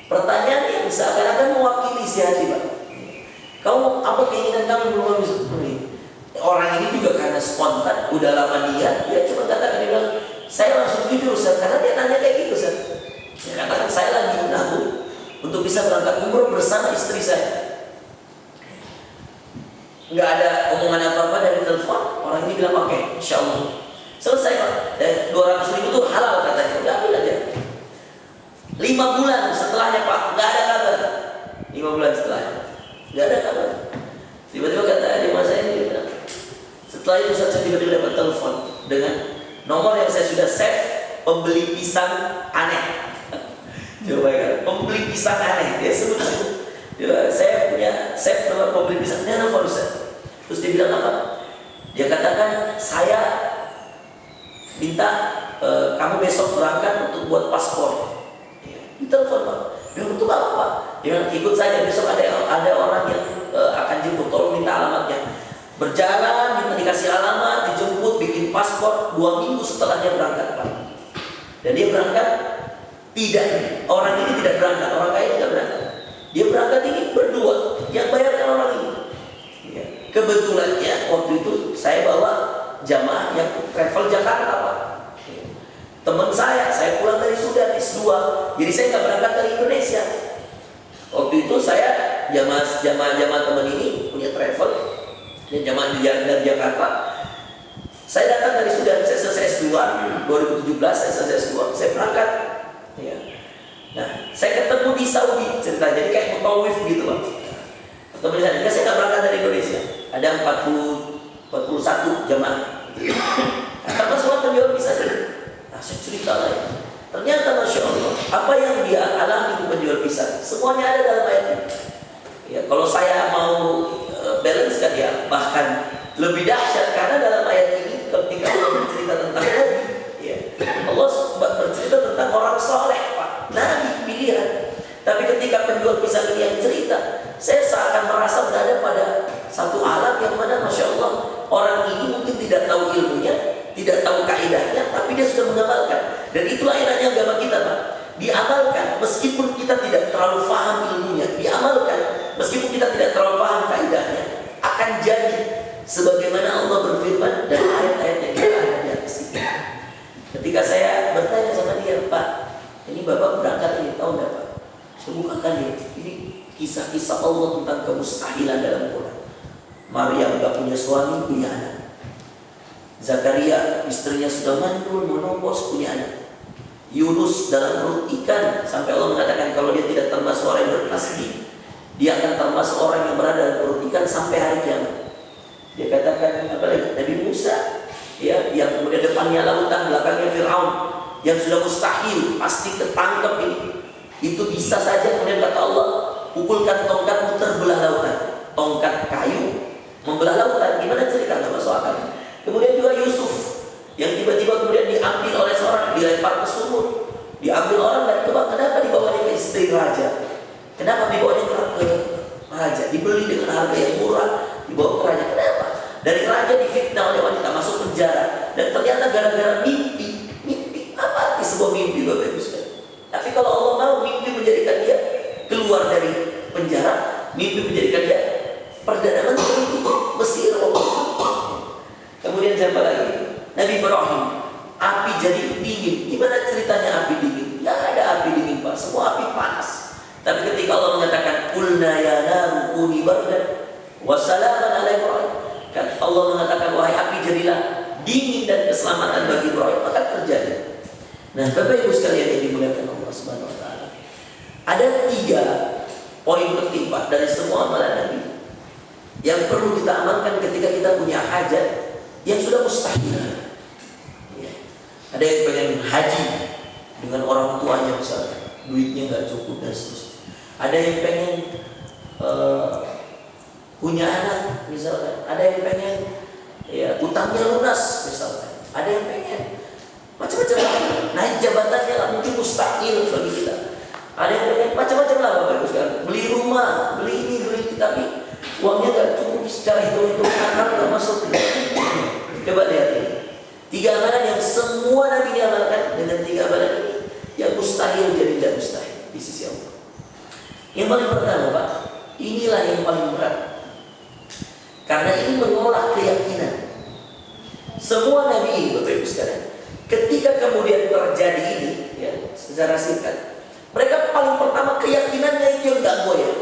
A: Pertanyaan yang seakan-akan mewakili isi hati Pak. Kamu apa keinginan kamu belum bisa penuhi? Orang ini juga karena spontan, udah lama niat, dia cuma katakan, dia bilang, saya langsung jujur Ustaz, karena dia nanya kayak gitu Ustaz. Dia katakan saya lagi menabung untuk bisa berangkat umroh bersama istri saya. Nggak ada omongan apa-apa dari telepon, orang ini bilang oke, insya Allah. Selesai Pak, dan 200.000 itu halal katanya, udah ambil aja. 5 bulan setelahnya Pak, nggak ada kabar. 5 bulan setelahnya nggak ada kabar. Tiba-tiba kata adik mas saya ini, bilang, setelah itu saya tiba-tiba dapat telepon dengan nomor yang saya sudah save, pembeli pisang aneh. Coba ya, pembeli pisang aneh. Dia sebut, saya punya save nomor pembeli pisang. Dia nelfon Ustaz. Terus dia bilang apa? Dia katakan saya minta kamu besok berangkat untuk buat paspor. Di telepon Pak. Dia untuk apa Pak? Dia ikut saja, besok ada orang yang akan jemput, tolong minta alamatnya. Berjalan, minta dikasih alamat, dijemput, bikin paspor. 2 minggu setelah dia berangkat Pak. Dan dia berangkat, orang ini tidak berangkat, orang kaya tidak berangkat. Dia berangkat ini berdua, yang bayarkan orang ini. Ya. Kebetulannya waktu itu saya bawa jamaah yang travel Jakarta Pak. Teman saya pulang dari Sudan S2, jadi saya nggak berangkat dari Indonesia. Waktu itu saya jamaah teman ini punya travel dan jamaah dari Jakarta. Saya datang dari Sudan, saya selesai S2 2017, saya selesai S2, saya berangkat. Ya. Nah, saya ketemu di Saudi cerita, jadi kayak mutawif gitu Pak. Ketemu di sana, saya nggak berangkat dari Indonesia. Ada 41 jamaah. Karena semua penjual bisa jadi. Nah, saya cerita lagi. Ternyata Masya Allah, apa yang dia alami itu penjual pisang, semuanya ada dalam ayat ini. Ya, kalau saya mau balance kan ya, bahkan lebih dahsyat karena dalam ayat ini ketika Allah bercerita tentang Nabi, ya, Allah bercerita tentang orang soleh Pak, Nabi pilihan. Tapi ketika penjual pisang ini yang cerita, saya seakan merasa berada pada satu alam yang mana Masya Allah, orang ini mungkin tidak tahu ilmunya, tidak tahu kaidahnya, tapi dia sudah mengamalkan. Dan itulah enaknya agama kita Pak, diamalkan meskipun kita tidak terlalu paham ilmunya, diamalkan meskipun kita tidak terlalu paham kaidahnya, akan jadi sebagaimana Allah berfirman dan ayat-ayat yang kita ada di atas itu. Ketika saya bertanya sama dia, Pak, ini Bapak berangkat ini tahu nggak Pak? Saya bukakan dia, ini kisah-kisah Allah tentang kemustahilan dalam Quran. Maryam gak punya suami, punya anak. Zakaria istrinya sudah mandul, menopos, punya anak. Yunus dalam perut ikan sampai Allah mengatakan kalau dia tidak termasuk orang yang bertasbih, Dia akan termasuk orang yang berada dalam perut ikan sampai hari kiamat. Dia katakan apalagi Nabi Musa, ya, yang kemudian depannya lautan, belakangnya Fir'aun, yang sudah mustahil pasti ketangkep ini. Itu bisa saja kemudian kata Allah, pukulkan tongkatmu terbelah lautan. Tongkat kayu membelah lautan, gimana cerita, nggak masuk akal. Kemudian juga Yusuf yang tiba-tiba kemudian diambil oleh seorang, dilempar ke sumur, diambil orang dan kenapa dibawanya ke istri raja? Kenapa dibawanya ke raja? Dibeli dengan harga yang murah, dibawa ke raja. Kenapa? Dari raja difitnah oleh wanita, masuk penjara, dan ternyata gara-gara mimpi. Apa arti sebuah mimpi, Bapak Ibu sekalian? Tapi kalau Allah mau, mimpi menjadikan dia keluar dari penjara, mimpi menjadikan dia perdana menteri Mesir. Kemudian siapa lagi? Nabi Ibrahim, api jadi dingin. Gimana ceritanya api dingin? Tidak ada api dingin, Pak. Semua api panas. Tapi ketika Allah mengatakan qulna ya naru kuni bardan wa salaman ala Ibrahim, kan Allah mengatakan wahai api jadilah dingin dan keselamatan bagi Ibrahim, maka terjadi. Nah, Bapak Ibu sekalian yang dimuliakan Allah Subhanahu wa taala. Ada 3 poin penting, Pak, dari semua amalan Nabi yang perlu kita amalkan ketika kita punya hajat yang sudah mustahil. Ya. Ada yang pengen haji dengan orang tuanya misalnya, duitnya nggak cukup dan seterusnya. Ada yang pengen punya anak misalnya. Ada yang pengen ya utangnya lunas misalnya. Ada yang pengen macam-macam lah, naik jabatannya lah, mungkin mustahil bagi kita. Ada yang pengen macam-macam lah, Bapak Ibu sekalian, beli rumah, beli ini, tapi uangnya nggak cukup secara hitung-hitungan, nggak masuk. Coba lihat ini 3 amalan yang semua Nabi diamalkan dengan 3 amalan ini yang mustahil jadi tidak mustahil di sisi Allah. Yang paling pertama, Pak, inilah yang paling berat, karena ini mengolah keyakinan. Semua Nabi, Bapak Ibu sekalian, ketika kemudian terjadi ini, ya, secara singkat, mereka paling pertama keyakinannya itu yang gak goyah.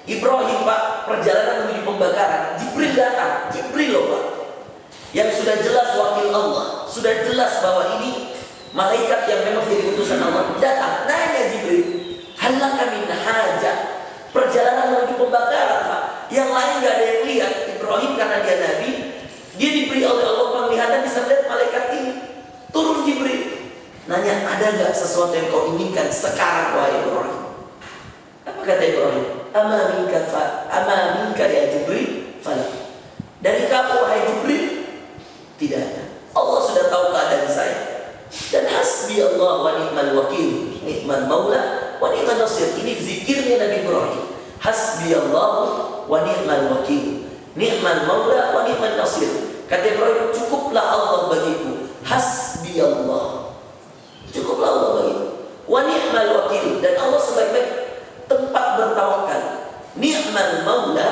A: Ibrahim, Pak, perjalanan menuju pembakaran, Jibril datang, Jibril loh, Pak, yang sudah jelas wakil Allah, sudah jelas bahwa ini malaikat yang memang jadi utusan Allah, datang, nanya Jibril, halaka min hajat, perjalanan menuju pembakaran, Pak, yang lain gak ada yang lihat. Ibrahim karena dia Nabi, dia diberi oleh Allah penglihatan, bisa lihat malaikat ini. Turun Jibril, nanya, ada nggak sesuatu yang kau inginkan sekarang, wahai Ibrahim? Apa kata Ibrahim? Ama minka ya Jibril, fala. Dari kamu, wahai Jibril, tidak ada. Allah sudah tahu keadaan saya. Dan hasbi Allah wa ni'mal wakil, ni'mal maula wa ni'mal nasir. Ini zikirnya Nabi Ibrahim. Hasbi Allah wa ni'mal wakil, ni'mal maula wa ni'mal nasir. Kata Ibrahim, cukuplah Allah bagiku. Hasbi Allah, cukuplah Allah bagiku. Wa ni'mal wakil, dan Allah sebaik-baik tempat bertawakal. Ni'mal maula,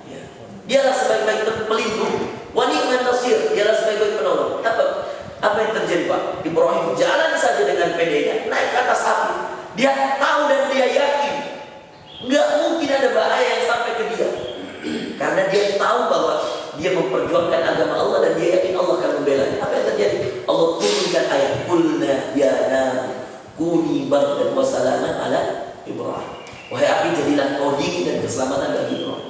A: ya, dialah sebaik-baik pelindung. Wa ni'mal nasir, dialah sebaik-baik penolong. Apa yang terjadi, Pak? Ibrahim jalan saja dengan pedenya, naik ke atas api. Dia tahu dan dia yakin nggak mungkin ada bahaya yang sampai ke dia, karena dia tahu bahwa dia memperjuangkan agama Allah dan dia yakin Allah akan membelanya. Apa yang terjadi? Allah turunkan ayat qulna ya nar kuni bardan wa salaman ala Ibrahim. Wahai api, jadilah kau dingin dan keselamatan bagi Ibrahim.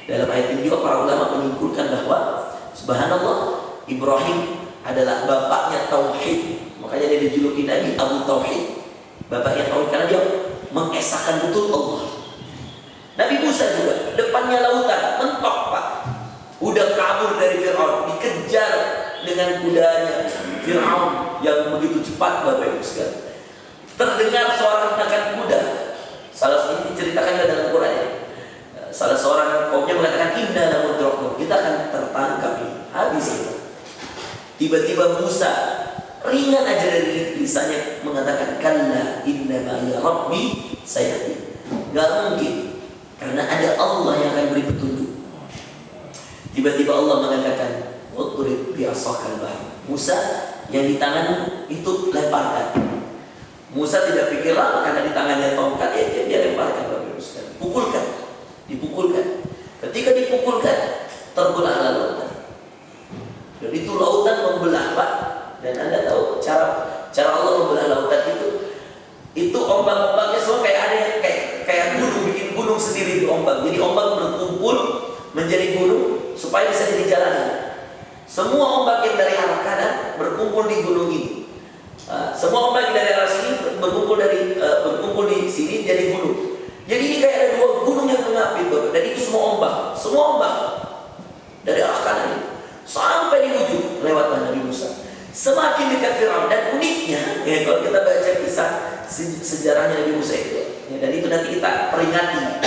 A: Dalam ayat ini juga para ulama menyimpulkan bahwa subhanallah, Ibrahim adalah bapaknya tauhid. Makanya dia dijuluki Nabi Abu Tauhid, bapaknya tauhid, karena dia mengesahkan betul Allah. Nabi Musa juga depannya lautan, mentok, Pak. Udah kabur dari Fir'aun, dikejar dengan kudanya Fir'aun yang begitu cepat, Bapak Ibu sekalian. Terdengar suara hentakan kuda. Salah satu diceritakan dalam Quran. Salah seorang kaumnya mengatakan, inna lamudrakun, kita akan tertangkap ini, habis itu. Tiba-tiba Musa ringan aja dari lisannya mengatakan, kalla inna ma'iya rabbi sayahdi. Gak mungkin, karena ada Allah yang akan beri petunjuk. Tiba-tiba Allah mengatakan, udrib bi'asakal bahr. Musa, yang di tangan itu lemparkan. Musa tidak pikir lama, karena di tangannya tongkat, dia lemparkan. Pukulkan, dipukulkan. Ketika dipukulkan, terbelahlah lautan. Dan itu lautan membelah, Pak. Dan Anda tahu cara Allah membelah lautan itu ombak-ombaknya semua kayak ada yang kayak gunung, bikin gunung sendiri itu ombak. Jadi ombak berkumpul menjadi gunung supaya bisa jadi jalanan. Semua ombak yang dari arah kanan berkumpul di gunung ini. Semua ombak yang dari arah sini berkumpul di sini jadi gunung. Jadi ini kayak ada dua gunung yang mengapit, Bapak. Dan itu semua ombak dari arah kanan ini sampai di ujung lewat Nabi Musa. Semakin dekat Fir'aun, dan uniknya ya, kalau kita baca kisah sejarahnya Nabi Musa itu ya, dan itu nanti kita peringati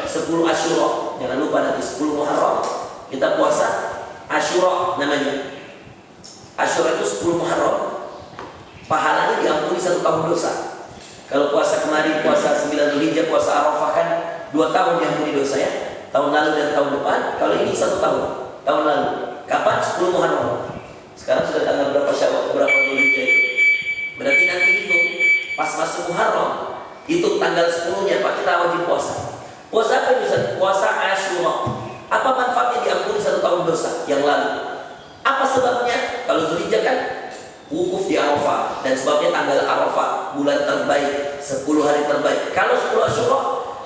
A: 10 Asyura, jangan lupa nanti 10 Muharram kita puasa Asyura namanya. Asyura itu 10 Muharram, pahalanya diampuni 1 tahun dosa. Kalau puasa kemarin, puasa 9 Dzulhijjah, puasa Arafah kan 2 tahun diampuni dosa ya, tahun lalu dan tahun depan. Kalau ini 1 tahun lalu. Kapan? 10 Muharram. Sekarang sudah tanggal berapa Syawal, berapa Dzulhijjah itu? Berarti nanti itu pas masuk Muharram, itu tanggal 10-nya Pak, kita wajib puasa. Puasa apa itu? Puasa Asyura. Apa manfaatnya diampuni 1 tahun dosa yang lalu? Apa sebabnya? Kalau Dzulhijjah kan wukuf di Arafah, dan sebabnya tanggal Arafah, bulan terbaik, 10 hari terbaik. Kalau 10 Asyura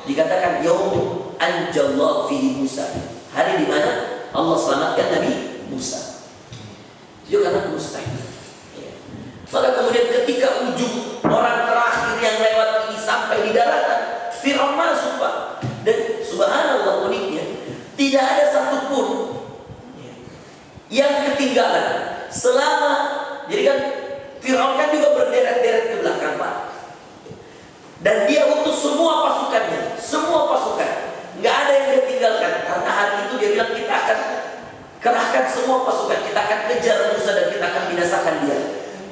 A: dikatakan yaum anjallahu fihi Musa, hari di mana Allah selamatkan Nabi Musa. Itu karena kemustahilan. Ya. Maka kemudian ketika ujung orang terakhir yang lewat ini sampai di daratan, Fir'aun masuk Pak. Dan subhanallah uniknya, tidak ada satupun yang ketinggalan. Selama, jadi kan Fir'aun kan juga berderet-deret ke belakang Pak. Dan dia utus semua pasukannya, semua pasukan. Nggak ada yang dia tinggalkan. Karena hari itu dia bilang kita akan kerahkan semua pasukan, kita akan kejar Musa dan kita akan binasakan dia.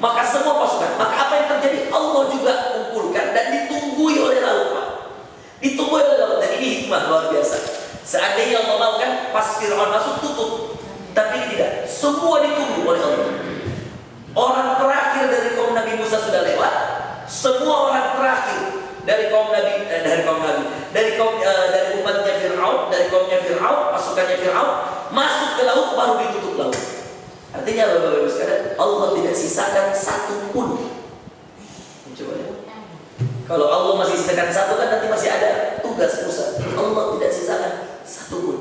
A: Maka semua pasukan, maka apa yang terjadi? Allah juga kumpulkan dan ditunggui oleh laut Pak. Ditunggui oleh laut, dan ini hikmah luar biasa. Seandainya Allah mau kan pas Fir'aun masuk tutup, tapi ini tidak. Semua ditunggu oleh Allah. Orang terakhir dari kaum Nabi Musa sudah lewat. Semua orang terakhir dari umatnya Fir'aun, dari kaumnya Fir'aun, pasukannya Fir'aun masuk ke laut, baru ditutup laut. Artinya Bapak-Ibu sekalian, Allah tidak sisakan satu pun. Coba lihat. Kalau Allah masih sisakan satu kan nanti masih ada tugas Musa. Allah tidak sisakan satu pun.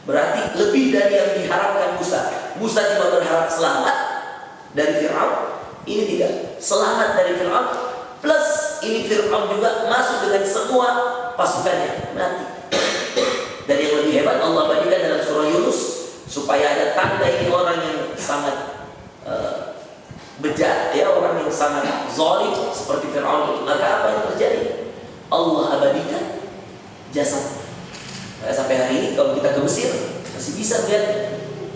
A: Berarti lebih dari yang diharapkan Musa. Musa cuma berharap selamat dari Fir'aun. Ini tidak. Selamat dari Fir'aun, plus ini Fir'aun juga masuk dengan semua pasukannya mati. Dan yang lebih hebat Allah bagikan dalam surah Yunus, supaya ada tanda ini orang yang sangat bejat, ya, orang yang sangat zalim seperti Fir'aun. Maka apa yang terjadi? Allah abadikan jasad. Sampai hari ini kalau kita ke Mesir masih bisa lihat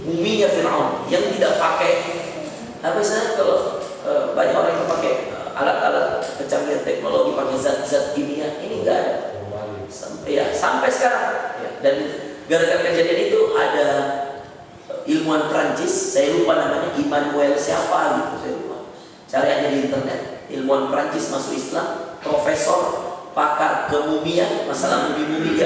A: muminya Fir'aun yang tidak pakai apa istilahnya, kalau banyak orang yang pakai alat-alat kecanggihan teknologi, pakai zat-zat kimia, ini enggak ada. Sampai sekarang ya. Dan gara-gara kejadian itu ada ilmuwan Prancis, saya lupa namanya, Immanuel siapa gitu, saya lupa. Cari aja di internet. Ilmuwan Prancis masuk Islam, profesor, pakar kemumian, masalah mumi-mumi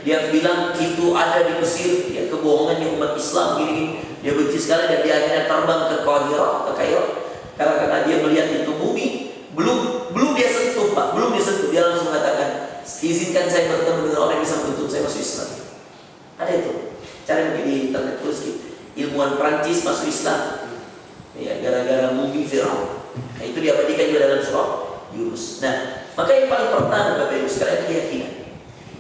A: dia bilang itu ada di Mesir, ya, kebohongannya umat Islam gini. Dia benci sekali dan dia akhirnya terbang ke Kairo, karena dia melihat itu mumi. Belum dia sentuh Pak, belum dia sentuh, dia langsung mengatakan, izinkan saya bertemu dengan orang yang bisa menuntut saya masuk Islam. Ada itu, cari mungkin di internet, terus ilmuwan Prancis masuk Islam, ya, gara-gara mumi Fir'aun. Nah, itu diabadikan juga dalam surah Yunus. Nah, maka yang paling pertama Bapak Ibu sekalian, keyakinan.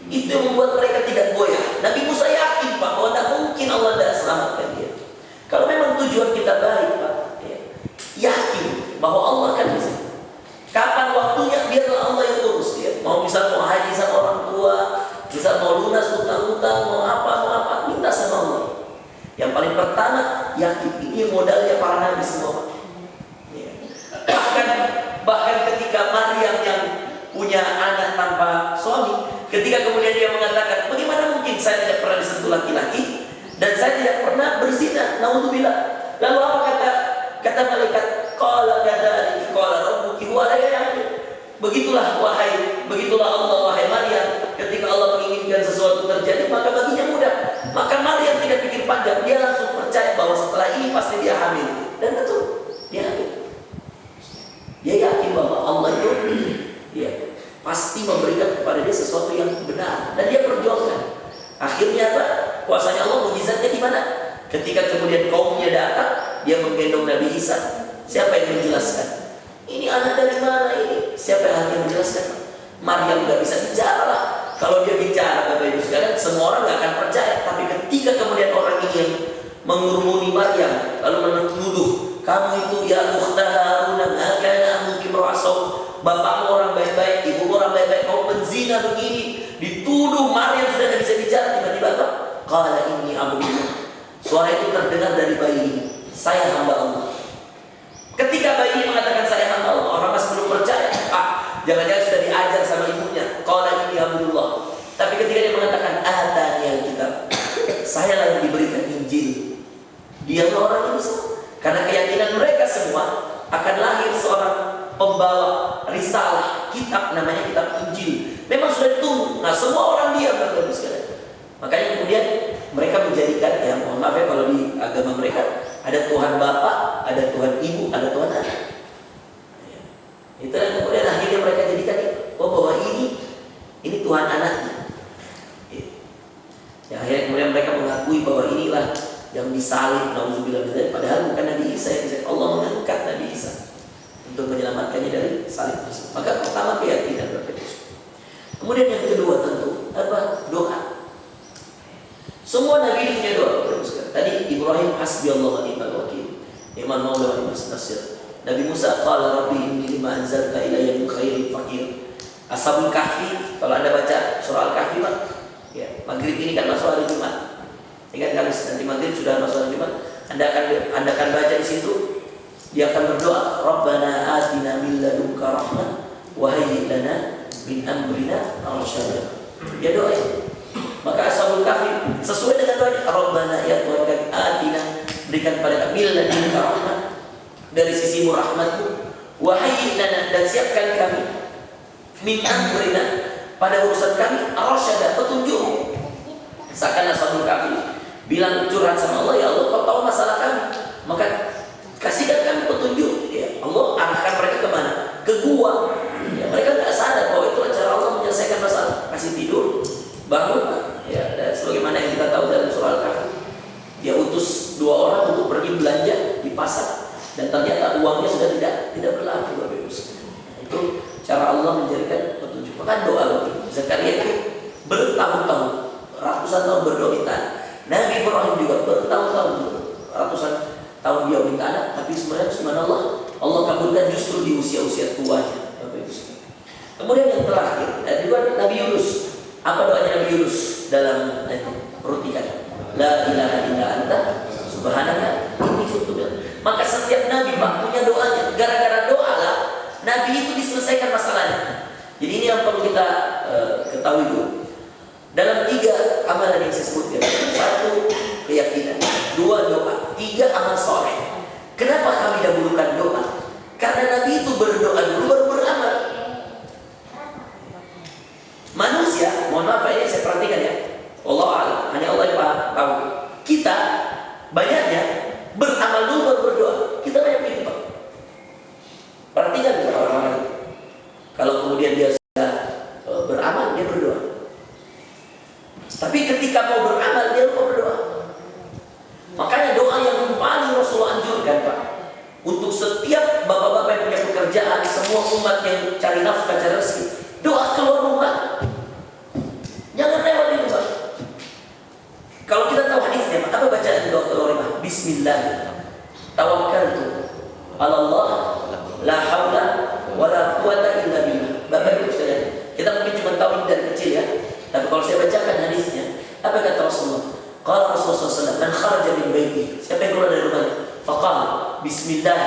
A: Itu yang membuat mereka tidak goyah. Nabi Musa yakin Pak bahwa tidak mungkin Allah tidak selamatkan dia. Kalau memang tujuan kita baik Pak, ya, yakin bahwa Allah akan bisa. Kapan waktunya biarlah Allah yang urus dia. Mau haji sama orang tua, misal mau lunas hutang-hutang, mau apa, minta sama Allah. Yang paling pertama yakin, ini modalnya para nabi semua. Ya. Bahkan ketika Maryam yang punya anak tanpa suami, ketika kemudian dia mengatakan, bagaimana mungkin saya tidak pernah disentuh laki-laki dan saya tidak pernah berzina, naudzubillah. Lalu apa kata malaikat? Qala kadzalika qala rabbuki huwa la ya'lam. Begitulah Allah wahai Maryam, ketika Allah menginginkan sesuatu terjadi maka baginya mudah. Maka Maryam tidak pikir panjang, dia langsung percaya bahwa setelah ini pasti dia hamil. Dan betul, dia hamil. Dia yakin bahwa Allah itu pasti memberikan kepada dia sesuatu yang benar. Ketika kemudian kaumnya datang, dia menggendong Nabi Isa. Siapa yang menjelaskan? Ini anak dari mana ini? Siapa yang menjelaskan? Maryam nggak bisa bicara lah. Kalau dia bicara, Bapak Ibu sekalian, semua orang nggak akan percaya. Tapi ketika kemudian orang ini yang mengurumuni Maryam, lalu menuduh, kamu itu ya ukhta Harun, kana mungkin merasau, bapakmu orang baik-baik, ibu orang baik-baik, kau penzina begini, dituduh. Maryam sudah tidak bisa bicara, tiba-tiba apa? Qala inni abdullah. Suara itu terdengar dari bayi ini, saya hamba Allah. Ketika bayi ini mengatakan saya hamba Allah, orang masih belum percaya. Jangan-jangan sudah diajar sama ibunya. Qala inni abdullah. Tapi ketika dia mengatakan atani alkitab, saya lah yang diberikan Injil, dia orang ini semua. Karena keyakinan mereka semua akan lahir seorang pembawa risalah, kitab, namanya kitab Injil. Memang sudah ditunggu. Nah, semua orang diam, Bapak-Ibu sekalian. Makanya kemudian mereka menjadikan, ya mohon maaf ya kalau di agama mereka ada Tuhan Bapa, ada Tuhan Ibu, ada Tuhan Anak. Ya. Itu yang kemudian akhirnya mereka jadikan, oh bahwa ini Tuhan Anaknya. Ya. Ya, akhirnya kemudian mereka mengakui bahwa inilah yang disalib, nauzubillah min dzalik, padahal bukan Nabi Isa yang disalib. Allah mengangkat Nabi Isa untuk menyelamatkannya dari salib tersebut. Maka pertama keyakinan Bapak-Ibu. Kemudian yang kedua tentu apa? Doa. Semua Nabi punya doa. Tadi Ibrahim hasbiyallahu wa ni'mal wakil, ni'mal maula wa ni'mal nasir. Nabi Musa qala rabbi inni lima anzalta ilayya min khairin faqir. Ashabul Kahfi, kalau Anda baca surah Al-Kahfi, Pak, ya, maghrib ini kan masuk hari Jumat. Ingat Kamis, nanti maghrib sudah masuk hari Jumat. Anda akan baca di situ. Dia akan berdoa, Rabbana atina min ladunka rahmah wa hayyi lana min amrina rasyada. Dia doa itu. Maka Ashabul Kahfi sesuai dengan doa, Rabbana ya Tuhan kami atina, berikan pada kami min ladunka rahmah, dari sisimu rahmatmu, wa hayyi lana, dan siapkan kami min amrina, pada urusan kami rasyada, petunjuk. Seakan Ashabul Kahfi bilang curhat sama Allah, ya Allah kau tahu masalah kami, maka kasihkan kami petunjuk. Ya Allah, arahkan mereka kemana? Ke gua. Ya, mereka nggak sadar bahwa itu cara Allah menyelesaikan masalah. Kasih tidur, bangun. Ya, dan sebagaimana yang kita tahu dalam surah Al-Kahfi, dia utus 2 orang untuk pergi belanja di pasar, dan ternyata uangnya sudah tidak berlaku, Bapak Ibu. Itu cara Allah menjadikan petunjuk. Maka doa Zakaria itu bertahun-tahun, ratusan tahun berdoa minta. Nabi Ibrahim juga bertahun-tahun, ratusan tahun dia minta anak, tapi sebenarnya subhanallah Allah kabulkan justru di usia-usia tuanya, Bapak Ibu. Kemudian yang terakhir, juga Nabi Yunus. Apa doanya Nabi Yunus dalam perutikan? La ilaha illa anta subhanaka inni kuntu minadh. Maka setiap nabi Pak punya doanya. Gara-gara doa lah nabi itu diselesaikan masalahnya. Jadi ini yang perlu kita ketahui dulu. Dalam 3 amalan yang saya sebutkan, 1 keyakinan, 2 doa, 3 amal soleh. Kenapa kami dahulukan doa? Karena Nabi itu berdoa dulu baru beramal. Manusia, mohon maaf ini saya perhatikan ya, Allah alam, hanya Allah yang tahu. Kita banyaknya beramal dulu baru berdoa. Kita banyak begitu Pak. Perhatikan orang-orang itu. Kalau kemudian dia sudah beramal, dia berdoa. Tapi ketika mau beramal, dia lupa berdoa. Makanya doa yang paling Rasulullah anjurkan Pak, untuk setiap bapak-bapak yang punya pekerjaan, semua umat yang cari nafkah, cari rezeki, doa keluar rumah. Jangan lewat itu Pak. Kalau kita tahu hadisnya, apa bacaan doa keluar rumah? Bismillah, tawakkaltu ala Allah, la haula wala quwata illa billah. Bapak Ibu sekalian, kita mungkin cuma tahu ini dari kecil ya. Tapi kalau saya bacakan hadisnya, apa kata Rasulullah? Qala Rasulullah SAW, man kharaja min baiti, siapa yang keluar dari rumahnya, faqala bismillah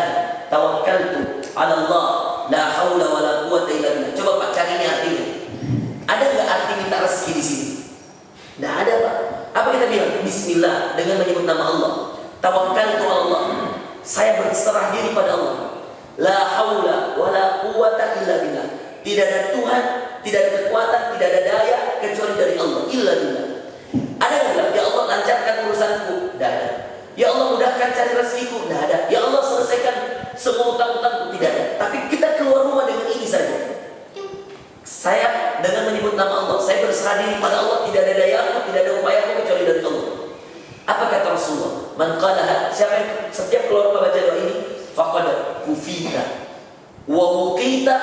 A: tawakkaltu ala Allah, la haula wala quwata illa billah. Coba Pak cari ini artinya. Ada nggak arti minta rezeki di sini? Nggak ada Pak. Apa kita bilang? Bismillah, dengan menyebut nama Allah. Tawakkaltu ala Allah, saya berserah diri pada Allah. La haula wala quwata illa billah. Tidak ada Tuhan, tidak ada kekuatan, tidak ada daya kecuali dari Allah. Illa billah. Ada yang bilang, ya Allah lancarkan urusanku? Tidak ada. Ya Allah mudahkan cari rezekiku? Tidak ada. Ya Allah selesaikan semua utang-utangku? Tidak ada. Tapi kita keluar rumah dengan ini saja. Saya dengan menyebut nama Allah, saya berserah diri pada Allah. Tidak ada dayaku, tidak ada upayaku kecuali dari Allah. Apa kata Rasulullah? Man qalaha, siapa yang setiap keluar rumah baca doa ini, faqad kufita wa wuqita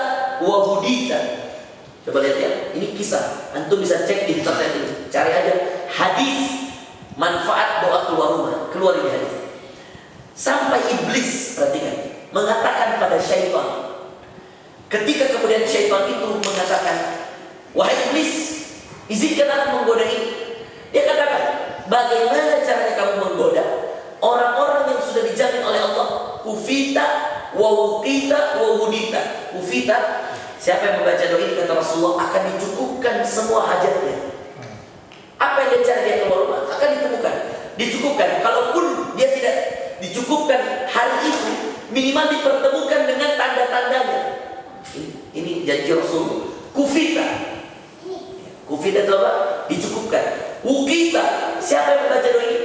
A: wa hudita. Coba lihat ya, ini kisah. Antum bisa cek di internet ini. Cari aja hadis manfaat doa keluar rumah. Keluar ini hadis. Sampai iblis, perhatikan, mengatakan pada syaitan. Ketika kemudian syaitan itu mengatakan, wahai iblis, izinkan aku menggoda ini. Dia katakan, bagaimana caranya kamu menggoda orang-orang yang sudah dijamin oleh Allah? Kufita wa wuqita wa hudita. Kufita, siapa yang membaca doa ini kata Rasulullah akan dicukupkan semua hajatnya. Apa yang dia cari dia keluar rumah akan ditemukan, dicukupkan. Kalaupun dia tidak dicukupkan hari itu, minimal dipertemukan dengan tanda-tandanya. Ini janji Rasul. Kufita itu apa? Dicukupkan. Wukita, siapa yang membaca doa ini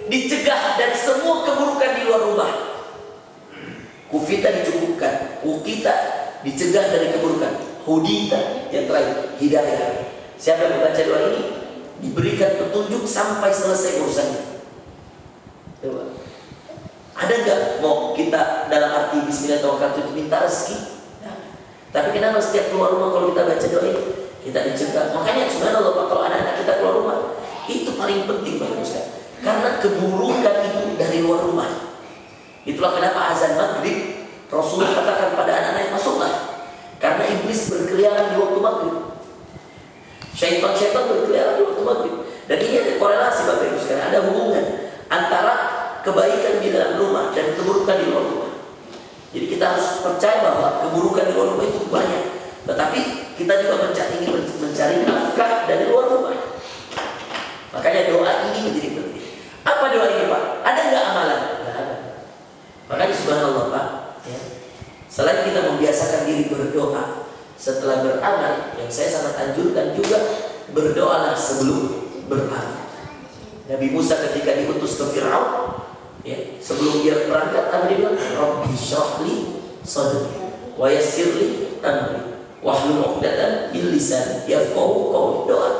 A: dicegah dari semua keburukan di luar rumah. Kufita dicukupkan, wukita dicegah dari keburukan, hudita yang terakhir hidayah. Siapa yang membaca doa ini diberikan petunjuk sampai selesai urusannya. Coba. Ada nggak mau kita dalam arti bismillah tawakkaltu itu minta rezeki? Nah, tapi kenapa setiap keluar rumah kalau kita baca doa ini kita dicegah? Makanya subhanallah Pak, kalau anak-anak kita keluar rumah itu paling penting bagi saya. Karena keburukan itu dari luar rumah. Itulah kenapa azan maghrib Rasulullah katakan pada anak-anak masuklah. Karena iblis berkeliaran di waktu maghrib. Syaitan berkeliaran di waktu maghrib. Dan ini ada korelasi Bapak Ibu sekalian, ada hubungan antara kebaikan di dalam rumah dan keburukan di luar rumah. Jadi kita harus percaya bahwa keburukan di luar rumah itu banyak, tetapi kita juga ingin mencari nafkah dari luar rumah. Makanya doa ini menjadi penting. Apa doa ini Pak? Ada nggak amalan? Nggak ada. Makanya subhanallah Pak, ya, selain kita membiasakan diri berdoa setelah beramal, yang saya sangat anjurkan juga berdoalah sebelum beramal. Nabi Musa ketika diutus ke Fir'aun, ya, sebelum dia berangkat, apa dia bilang? Rabbi syrah li sadri wa yassir li amri wahlul 'uqdatam min lisani yafqahu qawli. Doa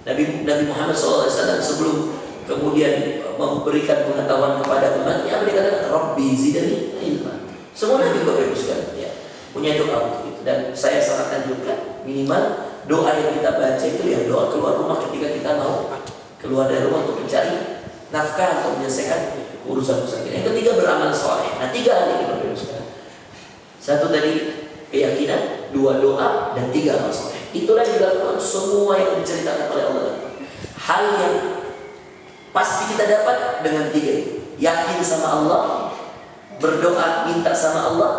A: Nabi Muhammad SAW sebelum kemudian memberikan pengetahuan kepada umatnya, apa dia katakan? Rabbi zidni ilma. Semua Nabi Bapak Ibu sekalian, ya, punya doa untuk itu. Dan saya sangat anjurkan minimal doa yang kita baca itu ya doa keluar rumah ketika kita mau keluar dari rumah untuk mencari nafkah atau menyelesaikan urusan-urusan kita. Yang ketiga beramal soleh. Nah, 3 hal ini Bapak Ibu sekalian. 1 tadi keyakinan, 2 doa, dan 3 amal soleh. Itulah yang dilakukan semua yang diceritakan oleh Allah. Hal yang pasti kita dapat dengan 3 itu. Yakin sama Allah, berdoa minta sama Allah,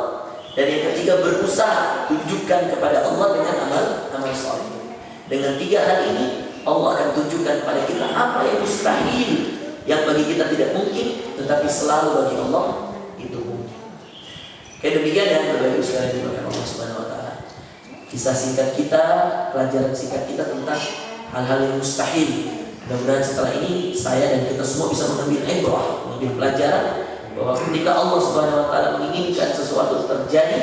A: dan yang ketiga berusaha tunjukkan kepada Allah dengan amal soleh. Dengan 3 hal ini Allah akan tunjukkan pada kita apa yang mustahil, yang bagi kita tidak mungkin, tetapi selalu bagi Allah itu mungkin. Kayak demikian ya Bapak Ibu sekalian dimuliakan Allah Subhanahu wa taala. Kisah singkat kita, pelajaran singkat kita tentang hal-hal yang mustahil. Mudah-mudahan setelah ini saya dan kita semua bisa mengambil ibrah, mengambil pelajaran bahwa ketika Allah Subhanahu wa taala menginginkan sesuatu terjadi,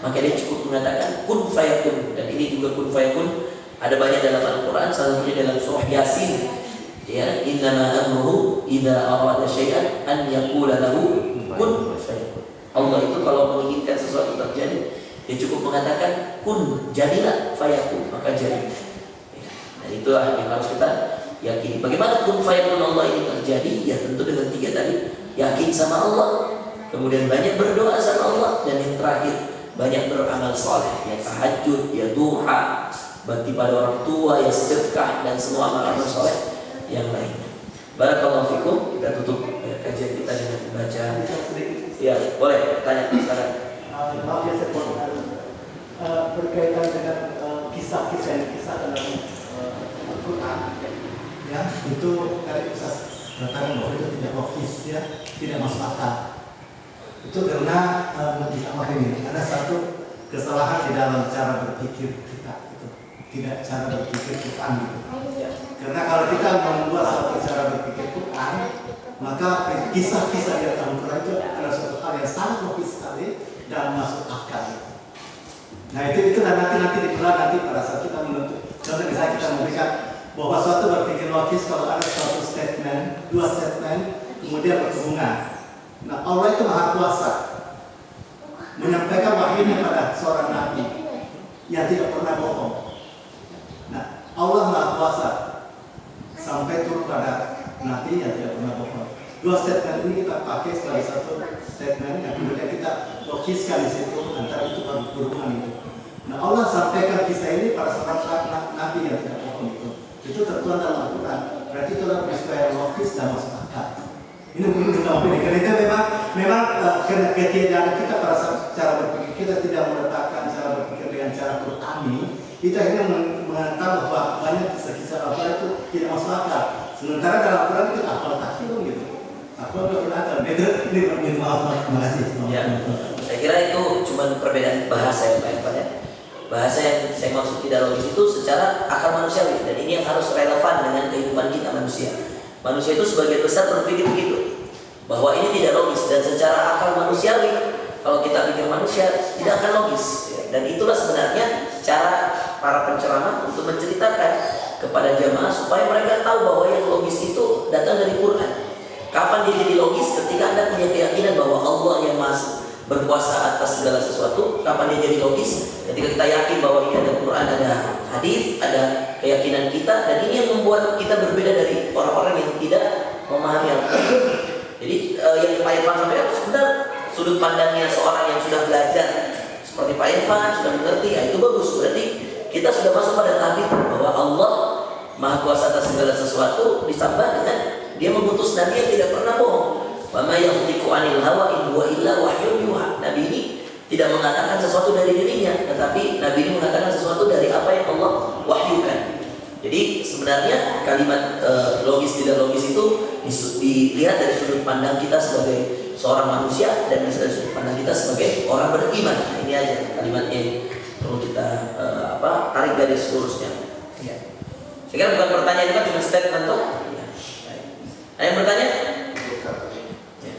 A: maka dia cukup mengatakan kun fayakun. Dan ini juga kun fayakun ada banyak dalam Al-Quran, salah satunya dalam surah Yasin. Ya, innama amruhu idza arada syai'an an yaqula lahu kun fayakun. Allah itu kalau menginginkan sesuatu terjadi, dia cukup mengatakan kun, jadilah, fayakun, maka jadi. Ya, nah itulah yang harus kita yakini. Bagaimana kun fayakun Allah ini terjadi? Ya tentu dengan 3 tadi. Yakin sama Allah, kemudian banyak berdoa sama Allah, dan yang terakhir banyak beramal soleh, ya tahajud, ya duha, bakti pada orang tua, ya sedekah, dan semua amal-amal soleh yang lainnya. Barakallahu fikum. Kita tutup kajian kita dengan membaca. Ya, boleh tanya sekarang.
B: Maaf ya saya berkaitan dengan kisah-kisah yang kisah dalam Al-Quran, ya itu tadi bisa katakan bahwa itu tidak logis, ya, tidak masuk akal. Itu karena ini ada satu kesalahan di dalam cara berpikir kita, itu tidak cara berpikir Quran gitu. Karena kalau kita membuat satu cara berpikir Quran, maka kisah-kisah di dalam Quran itu adalah suatu hal yang sangat logis sekali dan masuk akal. Nah itu nanti dipelan nanti pada saat kita menuntut. Contoh misalnya kita memberikan bahwa suatu berpikir logis kalau ada suatu statement, 2 statement kemudian berhubungan. Nah, Allah itu Maha Kuasa menyampaikan wahyunya pada seorang nabi yang tidak pernah bohong. Nah, Allah Maha Kuasa sampai turun pada nabi yang tidak pernah bohong. Dua statement ini kita pakai sebagai satu statement yang kemudian kita logiskan di situ antara itu berhubungan itu. Nah, Allah sampaikan kisah ini pada seorang nabi yang tidak bohong itu. Itu tertuang dalam Al-Quran. Berarti itu adalah peristiwa yang logis dan masuk akal. Ini mungkin kita memilih. Karena itu memang karena ketiadaan kita pada cara berpikir, kita tidak meletakkan cara berpikir dengan cara Qur'ani. Itu akhirnya mengatakan bahwa banyak kisah-kisah Al-Quran itu tidak masuk akal. Sementara dalam Al-Quran itu akal takhilun gitu. Akal akal. Ini maaf, terima kasih.
A: Ya, saya kira itu cuma perbedaan bahasa ya Pak Irfan ya. Bahasa yang saya maksud tidak logis itu secara akal manusiawi, dan ini yang harus relevan dengan kehidupan kita manusia. Manusia itu sebagian besar berpikir begitu, bahwa ini tidak logis, dan secara akal manusiawi kalau kita pikir manusia tidak akan logis. Dan itulah sebenarnya cara para penceramah untuk menceritakan kepada jamaah supaya mereka tahu bahwa yang logis itu datang dari Quran. Kapan dia jadi logis? Ketika Anda punya keyakinan bahwa Allah yang Maha berkuasa atas segala sesuatu. Kapan dia jadi logis? Ketika kita yakin bahwa ini ada Quran, ada hadis, ada keyakinan kita, dan ini yang membuat kita berbeda dari orang-orang yang tidak memahami Al-Quran. Jadi yang Pak Irfan sampaikan sebenarnya sudut pandangnya seorang yang sudah belajar seperti Pak Irfan, sudah mengerti, ya itu bagus. Berarti kita sudah masuk pada tahap itu bahwa Allah Maha Kuasa atas segala sesuatu, ditambah dengan Dia mengutus Nabi yang tidak pernah bohong. Wa ma yantiqu 'anil hawa in huwa illa wahyun yuha. Nabi ini tidak mengatakan sesuatu dari dirinya, tetapi Nabi ini mengatakan sesuatu dari apa yang Allah wahyukan. Jadi sebenarnya kalimat logis tidak logis itu dilihat dari sudut pandang kita sebagai seorang manusia dan dari sudut pandang kita sebagai orang beriman. Nah, ini aja kalimatnya yang perlu kita tarik garis lurusnya. Ya. Saya kira bukan pertanyaan, itu kan cuma statement toh. Ya. Ada yang bertanya? Ya.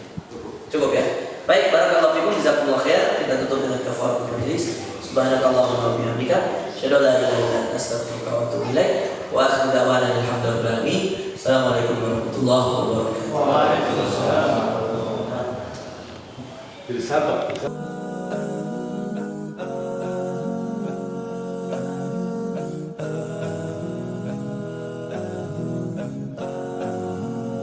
A: Cukup ya. Baik, barakallahu fikum, jazakumullah khair. Kita tutup dengan kafaratul majlis. Subhanakallahumma wa bihamdika, asyhadu an la ilaha illa anta, astaghfiruka wa atubu ilaik. Wa akhiru da'wana alhamdulillahi rabbil alamin. Assalamualaikum warahmatullahi wabarakatuh.
C: Waalaikumsalam warahmatullahi wabarakatuh.